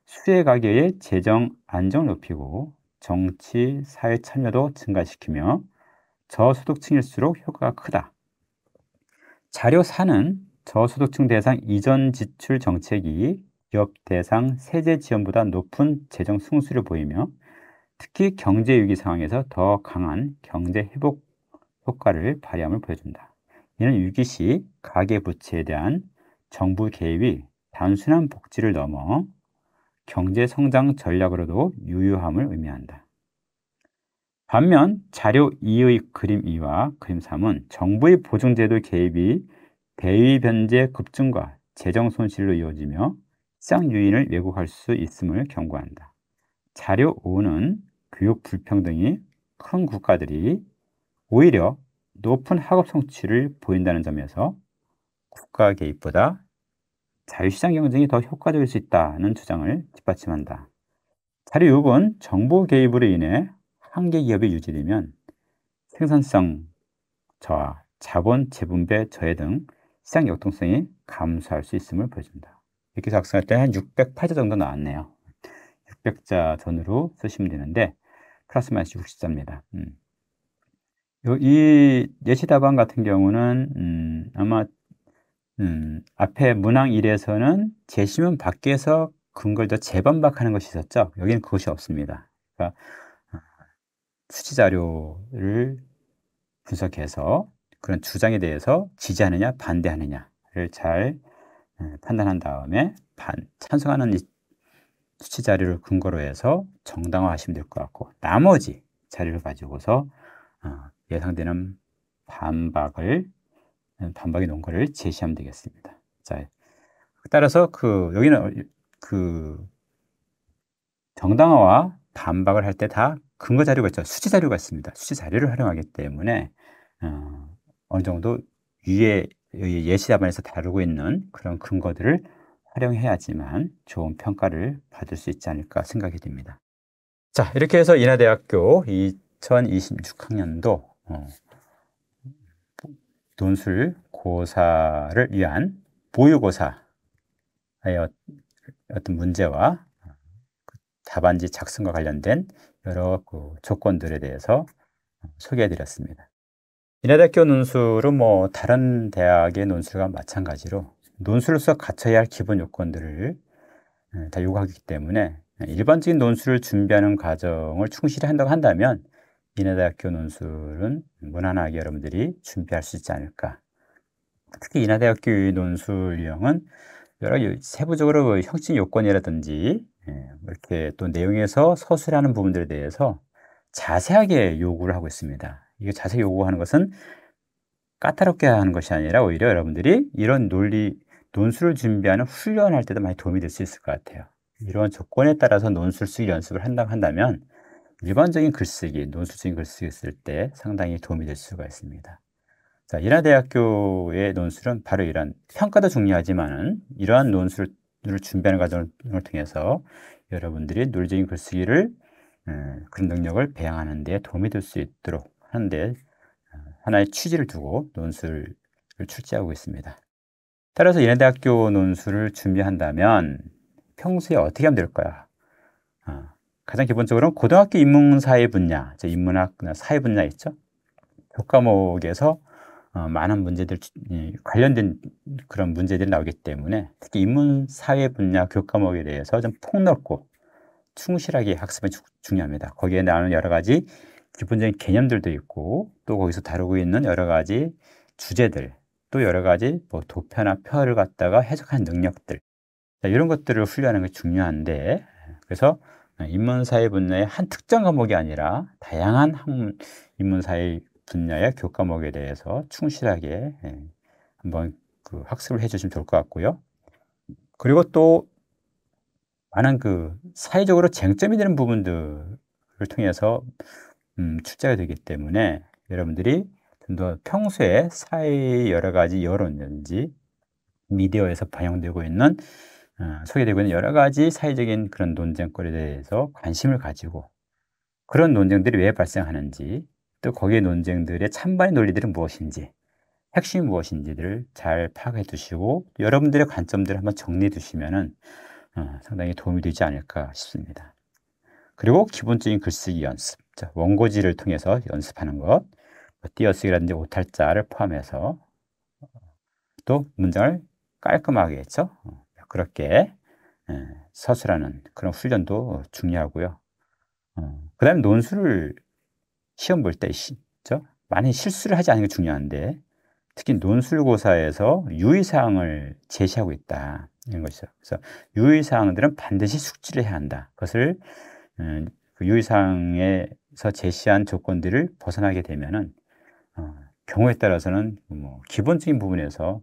[SPEAKER 2] 수혜가계의 재정 안정을 높이고 정치, 사회 참여도 증가시키며 저소득층일수록 효과가 크다. 자료 4는 저소득층 대상 이전 지출 정책이 기업 대상 세제 지원보다 높은 재정 승수를 보이며 특히 경제 위기 상황에서 더 강한 경제 회복 효과를 발휘함을 보여준다. 이는 위기 시 가계부채에 대한 정부 개입이 단순한 복지를 넘어 경제 성장 전략으로도 유효함을 의미한다. 반면 자료 2의 그림 2와 그림 3은 정부의 보증제도 개입이 대위 변제 급증과 재정 손실로 이어지며 시장 유인을 왜곡할 수 있음을 경고한다. 자료 5는 교육 불평등이 큰 국가들이 오히려 높은 학업 성취를 보인다는 점에서 국가 개입보다 자유시장 경쟁이 더 효과적일 수 있다는 주장을 뒷받침한다. 자료 6은 정부 개입으로 인해 한계 기업이 유지되면 생산성 저하, 자본 재분배 저해 등 시장 역동성이 감소할 수 있음을 보여준다. 이렇게 작성할 때 한 608자 정도 나왔네요. 600자 전후로 쓰시면 되는데 플러스 마이너스 60자입니다. 이 예시 답안 같은 경우는 아마 앞에 문항 1에서는 제시문 밖에서 근거를 더 재반박하는 것이 있었죠. 여기는 그것이 없습니다. 그러니까 수치 자료를 분석해서 그런 주장에 대해서 지지하느냐 반대하느냐를 잘 판단한 다음에 찬성하는 이 수치 자료를 근거로 해서 정당화하시면 될 것 같고, 나머지 자료를 가지고서 예상되는 반박의 논거를 제시하면 되겠습니다. 자, 따라서 여기는 정당화와 반박을 할 때 다 근거 자료가 있죠. 수치 자료가 있습니다. 수치 자료를 활용하기 때문에 어느 정도 위에 예시 답안에서 다루고 있는 그런 근거들을 활용해야지만 좋은 평가를 받을 수 있지 않을까 생각이 됩니다. 자, 이렇게 해서 인하대학교 2026학년도 논술고사를 위한 모의고사의 어떤 문제와 답안지 작성과 관련된 여러 조건들에 대해서 소개해드렸습니다. 인하대학교 논술은 다른 대학의 논술과 마찬가지로 논술로서 갖춰야 할 기본 요건들을 다 요구하기 때문에 일반적인 논술을 준비하는 과정을 충실히 한다고 한다면 인하대학교 논술은 무난하게 여러분들이 준비할 수 있지 않을까. 특히 인하대학교의 논술 유형은 여러 세부적으로 형식 요건이라든지 이렇게 또 내용에서 서술하는 부분들에 대해서 자세하게 요구를 하고 있습니다. 이게 자세히 요구하는 것은 까다롭게 하는 것이 아니라 오히려 여러분들이 이런 논술을 준비하는 훈련할 때도 많이 도움이 될 수 있을 것 같아요. 이런 조건에 따라서 논술 쓰기 연습을 한다고 한다면 일반적인 글쓰기, 논술적인 글쓰기 쓸 때 상당히 도움이 될 수가 있습니다. 자, 인하대학교의 논술은 바로 이런 평가도 중요하지만은 이러한 논술을 준비하는 과정을 통해서 여러분들이 논리적인 글쓰기를 그런 능력을 배양하는 데 도움이 될 수 있도록 하는데 하나의 취지를 두고 논술을 출제하고 있습니다. 따라서 인하대학교 논술을 준비한다면 평소에 어떻게 하면 될까요? 가장 기본적으로는 고등학교 인문사회 분야, 인문학 사회 분야 있죠? 교과목에서 많은 문제들 관련된 그런 문제들이 나오기 때문에 특히 인문사회 분야 교과목에 대해서 좀 폭넓고 충실하게 학습이 중요합니다. 거기에 나오는 여러 가지 기본적인 개념들도 있고 또 거기서 다루고 있는 여러 가지 주제들 또 여러 가지 도표나 표를 갖다가 해석하는 능력들 이런 것들을 훈련하는 게 중요한데 그래서 인문사회 분야의 한 특정 과목이 아니라 다양한 인문사회 분야의 교과목에 대해서 충실하게 한번 학습을 해주시면 좋을 것 같고요. 그리고 또 많은 사회적으로 쟁점이 되는 부분들을 통해서 출제가 되기 때문에 여러분들이 좀 더 평소에 사회의 여러 가지 여론이든지 미디어에서 반영되고 있는 소개되고 있는 여러 가지 사회적인 그런 논쟁거리에 대해서 관심을 가지고 그런 논쟁들이 왜 발생하는지 또 거기에 논쟁들의 찬반의 논리들은 무엇인지 핵심이 무엇인지를 잘 파악해 두시고 여러분들의 관점들을 한번 정리해 두시면은 상당히 도움이 되지 않을까 싶습니다. 그리고 기본적인 글쓰기 연습, 원고지를 통해서 연습하는 것, 띄어쓰기라든지 오탈자를 포함해서 또 문장을 깔끔하게 했죠. 그렇게 서술하는 그런 훈련도 중요하고요. 그 다음에 논술을 시험 볼 때 많이 실수를 하지 않는 게 중요한데 특히 논술고사에서 유의사항을 제시하고 있다. 이런 것이죠. 그래서 유의사항들은 반드시 숙지를 해야 한다. 그것을 그 유의사항에서 제시한 조건들을 벗어나게 되면은 경우에 따라서는 기본적인 부분에서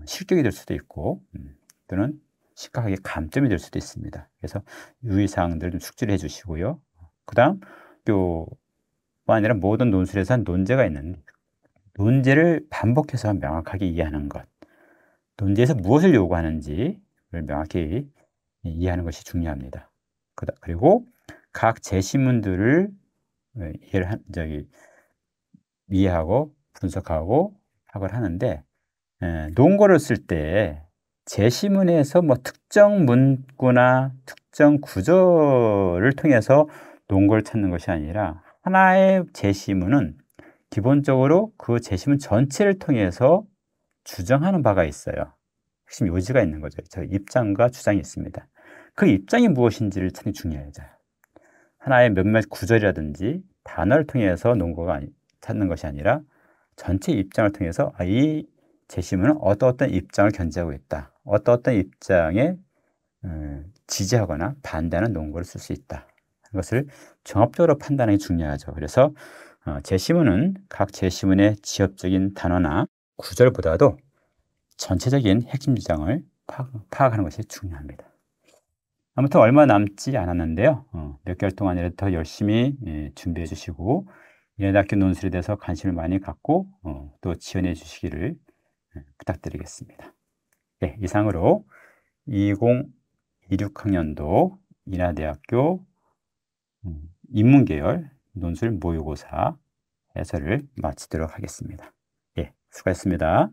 [SPEAKER 2] 실격이 될 수도 있고 또는 심각하게 감점이 될 수도 있습니다. 그래서 유의사항들 좀 숙지를 해주시고요. 그 다음 뿐 아니라 모든 논술에서는 논제가 있는데 논제를 반복해서 명확하게 이해하는 것, 논제에서 무엇을 요구하는지를 명확히 이해하는 것이 중요합니다. 그리고 각 제시문들을 이해하고 분석하고 파악을 하는데 논거를 쓸 때 제시문에서 특정 문구나 특정 구조를 통해서 논거를 찾는 것이 아니라 하나의 제시문은 기본적으로 그 제시문 전체를 통해서 주장하는 바가 있어요. 핵심 요지가 있는 거죠. 입장과 주장이 있습니다. 그 입장이 무엇인지를 찾는 게 중요해요. 하나의 몇몇 구절이라든지 단어를 통해서 논거가 찾는 것이 아니라 전체 입장을 통해서 이 제시문은 어떤 입장을 견지하고 있다. 어떤 입장에 지지하거나 반대하는 논거를 쓸 수 있다. 이것을 종합적으로 판단하는 게 중요하죠. 그래서 제시문은 각 제시문의 지엽적인 단어나 구절보다도 전체적인 핵심 주장을 파악하는 것이 중요합니다. 아무튼 얼마 남지 않았는데요. 몇 개월 동안이라도 더 열심히 준비해 주시고 인하대학교 논술에 대해서 관심을 많이 갖고 또 지원해 주시기를 부탁드리겠습니다. 네, 이상으로 2026학년도 인하대학교 인문계열 논술 모의고사 해설을 마치도록 하겠습니다. 예, 수고하셨습니다.